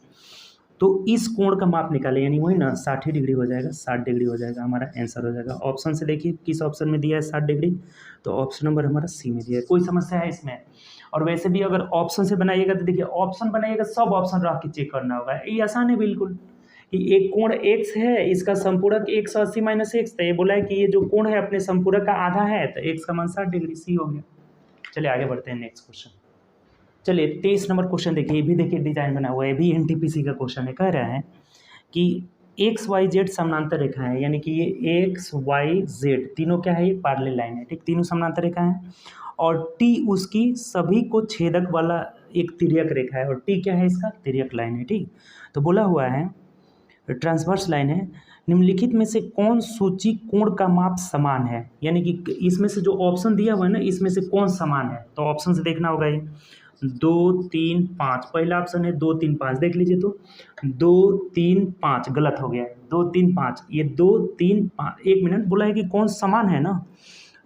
A: तो इस कोण का माप निकालें, यानी वही ना 60 डिग्री हो जाएगा, 60 डिग्री हो जाएगा, हमारा आंसर हो जाएगा। ऑप्शन से देखिए किस ऑप्शन में दिया है 60 डिग्री, तो ऑप्शन नंबर हमारा सी में दिया है। कोई समस्या है इसमें? और वैसे भी अगर ऑप्शन से बनाइएगा तो देखिए ऑप्शन बनाइएगा, सब ऑप्शन रख के चेक करना होगा, ये आसान है बिल्कुल। कि एक कोण x है, इसका संपूरक 180 - x, तो ये बोला है कि ये जो कोण है अपने संपूरक का आधा है, तो x का मान 60 डिग्री, सी हो गया। चलिए आगे बढ़ते हैं नेक्स्ट क्वेश्चन। चलिए 23 नंबर क्वेश्चन देखिए, ये भी देखिए डिजाइन बना हुआ है, ये भी एनटीपीसी का क्वेश्चन है। कह रहा है कि एक्स वाई जेड समानांतर रेखा है, यानी कि ये एक्स वाई जेड तीनों क्या है, ये पैरेलल लाइन है। ठीक, तीनों समानांतर रेखा है, और टी उसकी सभी को छेदक वाला एक तिर्यक रेखा है, और टी क्या है, इसका तिर्यक लाइन है। ठीक, तो बोला हुआ है ट्रांसवर्स लाइन है, निम्नलिखित में से कौन सूची कोण का माप समान है, यानी कि इसमें से जो ऑप्शन दिया हुआ है ना, इसमें से कौन समान है, तो ऑप्शन से देखना होगा ये। 2 3 5, पहला ऑप्शन है 2 3 5, देख लीजिए तो 2 3 5 गलत हो गया है, 2 3 5, ये 2 3 5, 1 मिनट बोला है कि कौन समान है ना,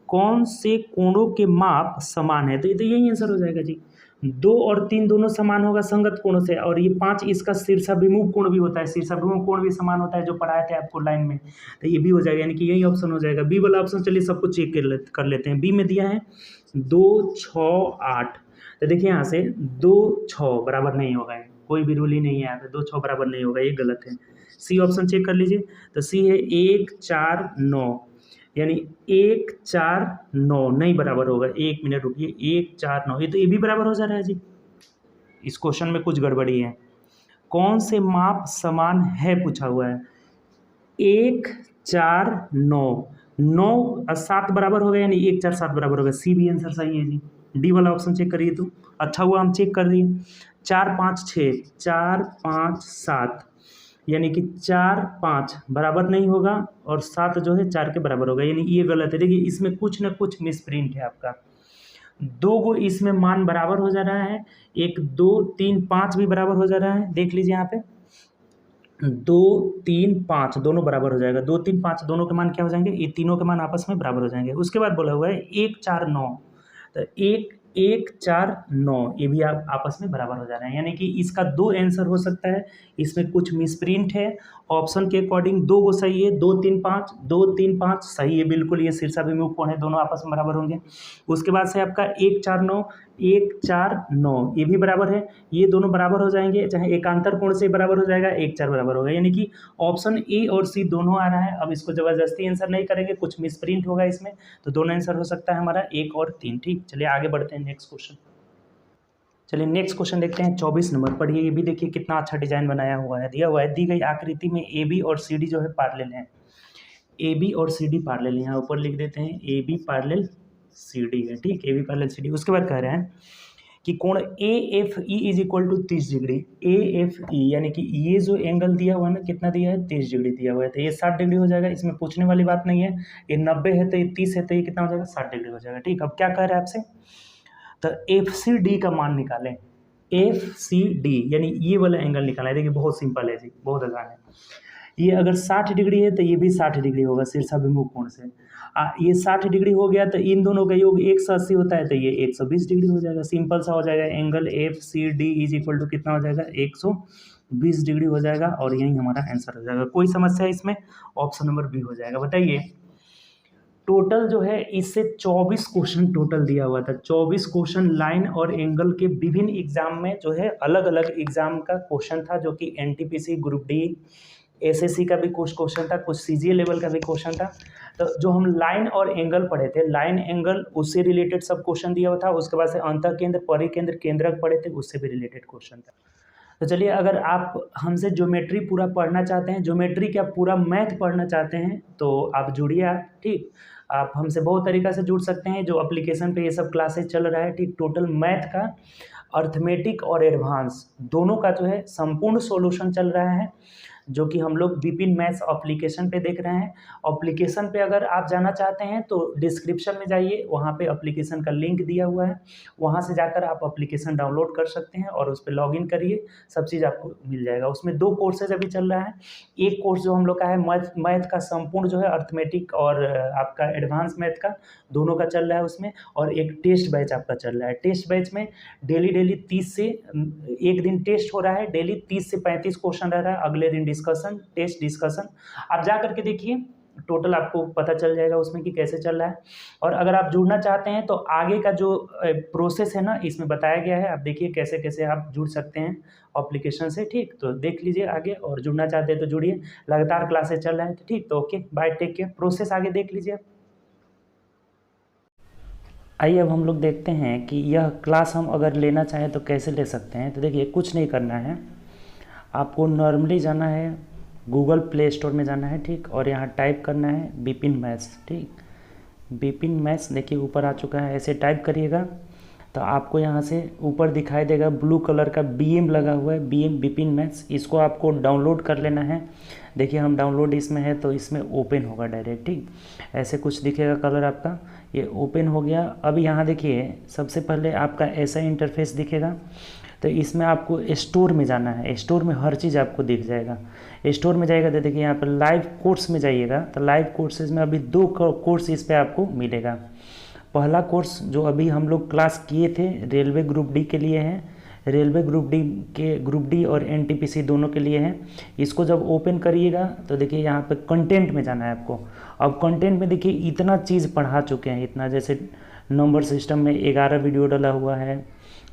A: कौन से कोणों के माप समान है, तो ये तो यही आंसर हो जाएगा जी। 2 और 3 दोनों समान होगा संगत कोणों से, और ये 5 इसका शीर्षाभिमुख कोण भी होता है, शीर्षाभिमुख कोण भी समान होता है जो पढ़ाए थे आपको लाइन में, तो ये भी हो जाएगा, यानी कि यही ऑप्शन हो जाएगा बी वाला ऑप्शन। चलिए सबको चेक कर लेते हैं। बी में दिया है 2 6 8, तो देखिए यहाँ से 2 6 बराबर नहीं होगा, कोई भी रूल ही नहीं है यहाँ पे, 2 6 बराबर नहीं होगा, ये गलत है। सी ऑप्शन चेक कर लीजिए, तो सी है 1 4 9, यानी 1 4 9 नहीं बराबर होगा, 1 मिनट रुकिए, 1 4 9, ये तो ये भी बराबर हो जा रहा है जी। इस क्वेश्चन में कुछ गड़बड़ी है। कौन से माप समान है पूछा हुआ है, 1 4 9, 9 और 7 बराबर हो गया, यानी 1 4 7 बराबर होगा, सी भी आंसर सही है जी। डी वाला ऑप्शन चेक करिए, तो अच्छा हुआ हम चेक कर दिए। 4 5 6, 4 5 7, यानी कि 4 5 बराबर नहीं होगा, और 7 जो है 4 के बराबर होगा, यानी ये गलत है। देखिए इसमें कुछ ना कुछ मिसप्रिंट है आपका, 2 को इसमें मान बराबर हो जा रहा है, 1 2 3 5 भी बराबर हो जा रहा है, देख लीजिए यहाँ पे 2 3 5 दोनों बराबर हो जाएगा, 2 3 5 दोनों के मान क्या हो जाएंगे, ये तीनों के मान आपस में बराबर हो जाएंगे। उसके बाद बोला हुआ है 1 4 9, तो 1 1 4 9, ये भी आप आपस में बराबर हो जा रहे हैं, यानी कि इसका 2 आंसर हो सकता है, इसमें कुछ मिसप्रिंट है। ऑप्शन के अकॉर्डिंग 2 को सही है, 2 3 5, 2 3 5 सही है बिल्कुल, ये शीर्षाभिमुख कोण है, दोनों आपस में बराबर होंगे। उसके बाद से आपका 1 4 9, 1 4 9 ये भी बराबर है, ये दोनों बराबर हो जाएंगे, चाहे एकांतर कोण से बराबर हो जाएगा, 1 4 बराबर होगा, यानी कि ऑप्शन ए और सी दोनों आ रहा है। अब इसको ज़बरदस्ती आंसर नहीं करेंगे, कुछ मिसप्रिंट होगा इसमें, तो दोनों आंसर हो सकता है हमारा 1 और 3। ठीक, चलिए आगे बढ़ते हैं नेक्स्ट क्वेश्चन। चलिए नेक्स्ट क्वेश्चन देखते हैं, 24 नंबर पढ़िए। ये भी देखिए कितना अच्छा डिजाइन बनाया हुआ है, दिया हुआ है दी गई आकृति में ए बी और सी डी जो है पैरेलल हैं, ए बी और सी डी पैरेलल, यहाँ ऊपर लिख देते हैं A B parallel C D है, ठीक, A B parallel C D. उसके बाद कह रहे हैं कि कोण A F E is equal to 30 degree, A F E यानी कि ये जो एंगल दिया हुआ है ना, कितना दिया है, 30 डिग्री दिया हुआ है, तो ये 60 डिग्री हो जाएगा, इसमें पूछने वाली बात नहीं है। ये 90 है तो ये 30 है, तो ये कितना हो जाएगा, 60 डिग्री हो जाएगा। ठीक, अब क्या कह रहे हैं आपसे, तो एफ सी डी का मान निकालें, एफ सी डी यानी ये वाला एंगल निकालना है। देखिए बहुत सिंपल है जी, बहुत आसान है। ये अगर 60 डिग्री है तो ये भी 60 डिग्री होगा शीर्षाभिमुख कोण से, ये 60 डिग्री हो गया तो इन दोनों का योग 180 होता है, तो ये 120 डिग्री हो जाएगा, सिंपल सा हो जाएगा। Angle F C D is equal to कितना हो जाएगा, 120 डिग्री हो जाएगा, और यही हमारा आंसर हो जाएगा। कोई समस्या है इसमें, ऑप्शन नंबर बी हो जाएगा। बताइए टोटल जो है इससे 24 क्वेश्चन टोटल दिया हुआ था, 24 क्वेश्चन लाइन और एंगल के विभिन्न एग्जाम में जो है अलग अलग एग्जाम का क्वेश्चन था, जो कि एनटीपीसी ग्रुप डी एसएससी का भी कुछ क्वेश्चन था, कुछ सीजीएल लेवल का भी क्वेश्चन था। तो जो हम लाइन और एंगल पढ़े थे, लाइन एंगल उससे रिलेटेड सब क्वेश्चन दिया हुआ था। उसके बाद से अंतः केंद्र परिकेंद्र केंद्रक पढ़े थे, उससे भी रिलेटेड क्वेश्चन था। तो चलिए अगर आप हमसे ज्योमेट्री पूरा पढ़ना चाहते हैं, ज्योमेट्री क्या पूरा मैथ पढ़ना चाहते हैं, तो आप जुड़िए आप, ठीक। आप हमसे बहुत तरीक़ा से जुड़ सकते हैं, जो एप्लीकेशन पे ये सब क्लासेस चल रहा है, ठीक। टोटल मैथ का, अर्थमेटिक और एडवांस दोनों का जो है संपूर्ण सॉल्यूशन चल रहा है, जो कि हम लोग विपिन मैथ्स एप्लीकेशन पे देख रहे हैं। एप्लीकेशन पे अगर आप जाना चाहते हैं तो डिस्क्रिप्शन में जाइए, वहाँ पे एप्लीकेशन का लिंक दिया हुआ है, वहाँ से जाकर आप एप्लीकेशन डाउनलोड कर सकते हैं और उस पर लॉगिन करिए, सब चीज़ आपको मिल जाएगा। उसमें 2 कोर्सेज अभी चल रहा है। एक कोर्स जो हम लोग का है मैथ का संपूर्ण जो है अर्थमेटिक और आपका एडवांस मैथ का दोनों का चल रहा है उसमें, और एक टेस्ट बैच आपका चल रहा है। टेस्ट बैच में डेली 30 से एक दिन टेस्ट हो रहा है, डेली 30 से 35 क्वेश्चन रह रहा है, अगले दिन डिस्कशन, टेस्ट डिस्कशन। आप जा करके देखिए, टोटल आपको पता चल जाएगा उसमें कि कैसे चल रहा है। और अगर आप जुड़ना चाहते हैं तो आगे का जो प्रोसेस है ना, इसमें बताया गया है, आप देखिए कैसे कैसे आप जुड़ सकते हैं एप्लीकेशन से, ठीक। तो देख लीजिए आगे, और जुड़ना चाहते हैं तो जुड़िए, लगातार क्लासेस चल रहा है, तो ठीक। तो okay bye, take care. Process आगे देख लीजिए। आइए अब हम लोग देखते हैं कि यह क्लास हम अगर लेना चाहें तो कैसे ले सकते हैं। तो देखिए कुछ नहीं करना है, आपको नॉर्मली जाना है, गूगल प्ले स्टोर में जाना है, ठीक। और यहाँ टाइप करना है विपिन मैथ्स, ठीक। विपिन मैथ्स देखिए ऊपर आ चुका है, ऐसे टाइप करिएगा। तो आपको यहाँ से ऊपर दिखाई देगा ब्लू कलर का बीएम लगा हुआ है, बीएम बिपिन मैथ्स। इसको आपको डाउनलोड कर लेना है। देखिए हम डाउनलोड इसमें है तो इसमें ओपन होगा डायरेक्ट, ठीक। ऐसे कुछ दिखेगा कलर आपका, ये ओपन हो गया। अब यहाँ देखिए सबसे पहले आपका ऐसा इंटरफेस दिखेगा। तो इसमें आपको स्टोर में जाना है। स्टोर में हर चीज़ आपको दिख जाएगा। स्टोर में जाएगा तो देखिए यहाँ पर लाइव कोर्स में जाइएगा तो लाइव कोर्सेज में अभी 2 कोर्स इस पर आपको मिलेगा। पहला कोर्स जो अभी हम लोग क्लास किए थे रेलवे ग्रुप डी के लिए है, रेलवे ग्रुप डी और एनटीपीसी दोनों के लिए है। इसको जब ओपन करिएगा तो देखिए यहाँ पे कंटेंट में जाना है आपको। अब कंटेंट में देखिए इतना चीज़ पढ़ा चुके हैं, इतना जैसे नंबर सिस्टम में 11 वीडियो डाला हुआ है,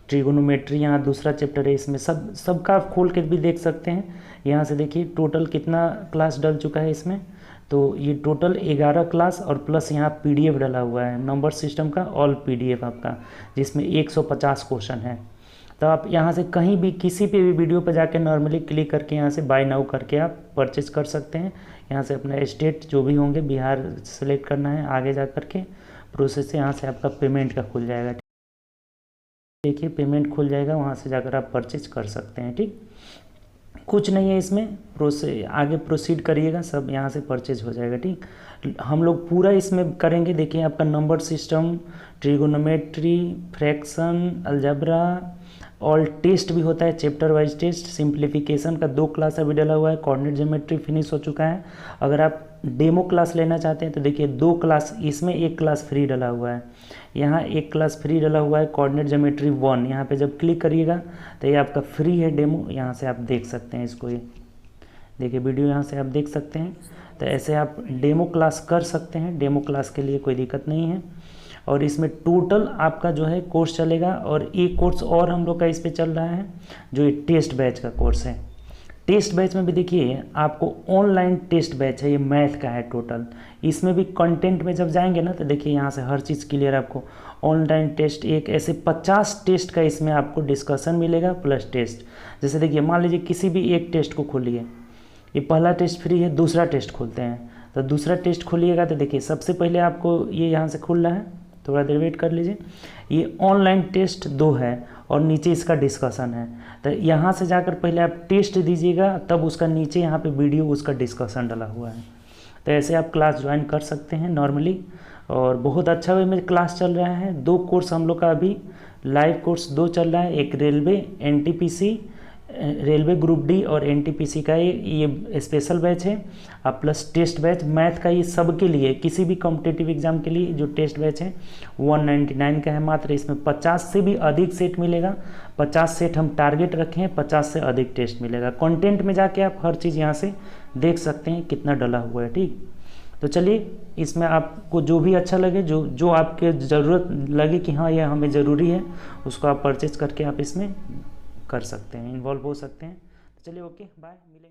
A: ट्रिगोनोमेट्री यहाँ दूसरा चैप्टर है, इसमें सबका आप खोल के भी देख सकते हैं। यहाँ से देखिए टोटल कितना क्लास डल चुका है इसमें। तो ये टोटल 11 क्लास और प्लस यहाँ पीडीएफ डाला हुआ है नंबर सिस्टम का, ऑल पीडीएफ आपका, जिसमें 150 क्वेश्चन है। तो आप यहाँ से कहीं भी किसी पे भी वीडियो पर जाके नॉर्मली क्लिक करके यहाँ से बाय नाउ करके आप परचेज कर सकते हैं। यहाँ से अपना स्टेट जो भी होंगे बिहार सेलेक्ट करना है, आगे जा कर के प्रोसेस से यहाँ से आपका पेमेंट का खुल जाएगा। देखिए पेमेंट खुल जाएगा, वहाँ से जाकर आप परचेज कर सकते हैं, ठीक। कुछ नहीं है इसमें, आगे प्रोसीड करिएगा, सब यहाँ से परचेज हो जाएगा, ठीक। हम लोग पूरा इसमें करेंगे। देखिए आपका number system, trigonometry, fraction, algebra, all test भी होता है, चैप्टर वाइज टेस्ट, सिंप्लीफिकेशन का 2 क्लास अभी डला हुआ है, कोऑर्डिनेट ज्योमेट्री फिनिश हो चुका है। अगर आप डेमो क्लास लेना चाहते हैं तो देखिए 2 क्लास, इसमें 1 क्लास फ्री डला हुआ है, यहाँ 1 क्लास फ्री डला हुआ है कोऑर्डिनेट ज्योमेट्री 1। यहाँ पे जब क्लिक करिएगा तो ये आपका फ्री है डेमो, यहाँ से आप देख सकते हैं इसको। ये देखिए वीडियो यहाँ से आप देख सकते हैं। तो ऐसे आप डेमो क्लास कर सकते हैं, डेमो क्लास के लिए कोई दिक्कत नहीं है। और इसमें टोटल आपका जो है कोर्स चलेगा, और एक कोर्स और हम लोग का इस पे चल रहा है जो ये टेस्ट बैच का कोर्स है। टेस्ट बैच में भी देखिए आपको ऑनलाइन टेस्ट बैच है, ये मैथ का है टोटल। इसमें भी कंटेंट में जब जाएंगे ना तो देखिए यहाँ से हर चीज़ क्लियर आपको। ऑनलाइन टेस्ट एक ऐसे 50 टेस्ट का इसमें आपको डिस्कशन मिलेगा प्लस टेस्ट। जैसे देखिए मान लीजिए किसी भी एक टेस्ट को खोलिए, ये पहला टेस्ट फ्री है, दूसरा टेस्ट खोलते हैं। तो दूसरा टेस्ट खोलिएगा तो देखिए सबसे पहले आपको ये यहाँ से खुल रहा है, थोड़ा देर वेट कर लीजिए। ये ऑनलाइन टेस्ट 2 है और नीचे इसका डिस्कशन है। तो यहाँ से जाकर पहले आप टेस्ट दीजिएगा, तब उसका नीचे यहाँ पे वीडियो उसका डिस्कशन डाला हुआ है। तो ऐसे आप क्लास ज्वाइन कर सकते हैं नॉर्मली, और बहुत अच्छा वे में क्लास चल रहा है। 2 कोर्स हम लोग का अभी लाइव कोर्स 2 चल रहा है, एक railway NTPC, railway group D और एनटीपीसी का ये स्पेशल बैच है, और प्लस टेस्ट बैच मैथ का। ये सब के लिए, किसी भी कॉम्पिटिटिव एग्जाम के लिए जो टेस्ट बैच है 199 का है मात्र। इसमें 50 से भी अधिक सेट मिलेगा, 50 सेट हम टारगेट रखे हैं, 50 से अधिक टेस्ट मिलेगा। कंटेंट में जाके आप हर चीज़ यहाँ से देख सकते हैं कितना डला हुआ है, ठीक। तो चलिए इसमें आपको जो भी अच्छा लगे, जो आपके ज़रूरत लगे कि हाँ यह हमें ज़रूरी है, उसको आप परचेज करके आप इसमें कर सकते हैं, इन्वॉल्व हो सकते हैं। तो चलिए ओके बाय, मिलेंगे।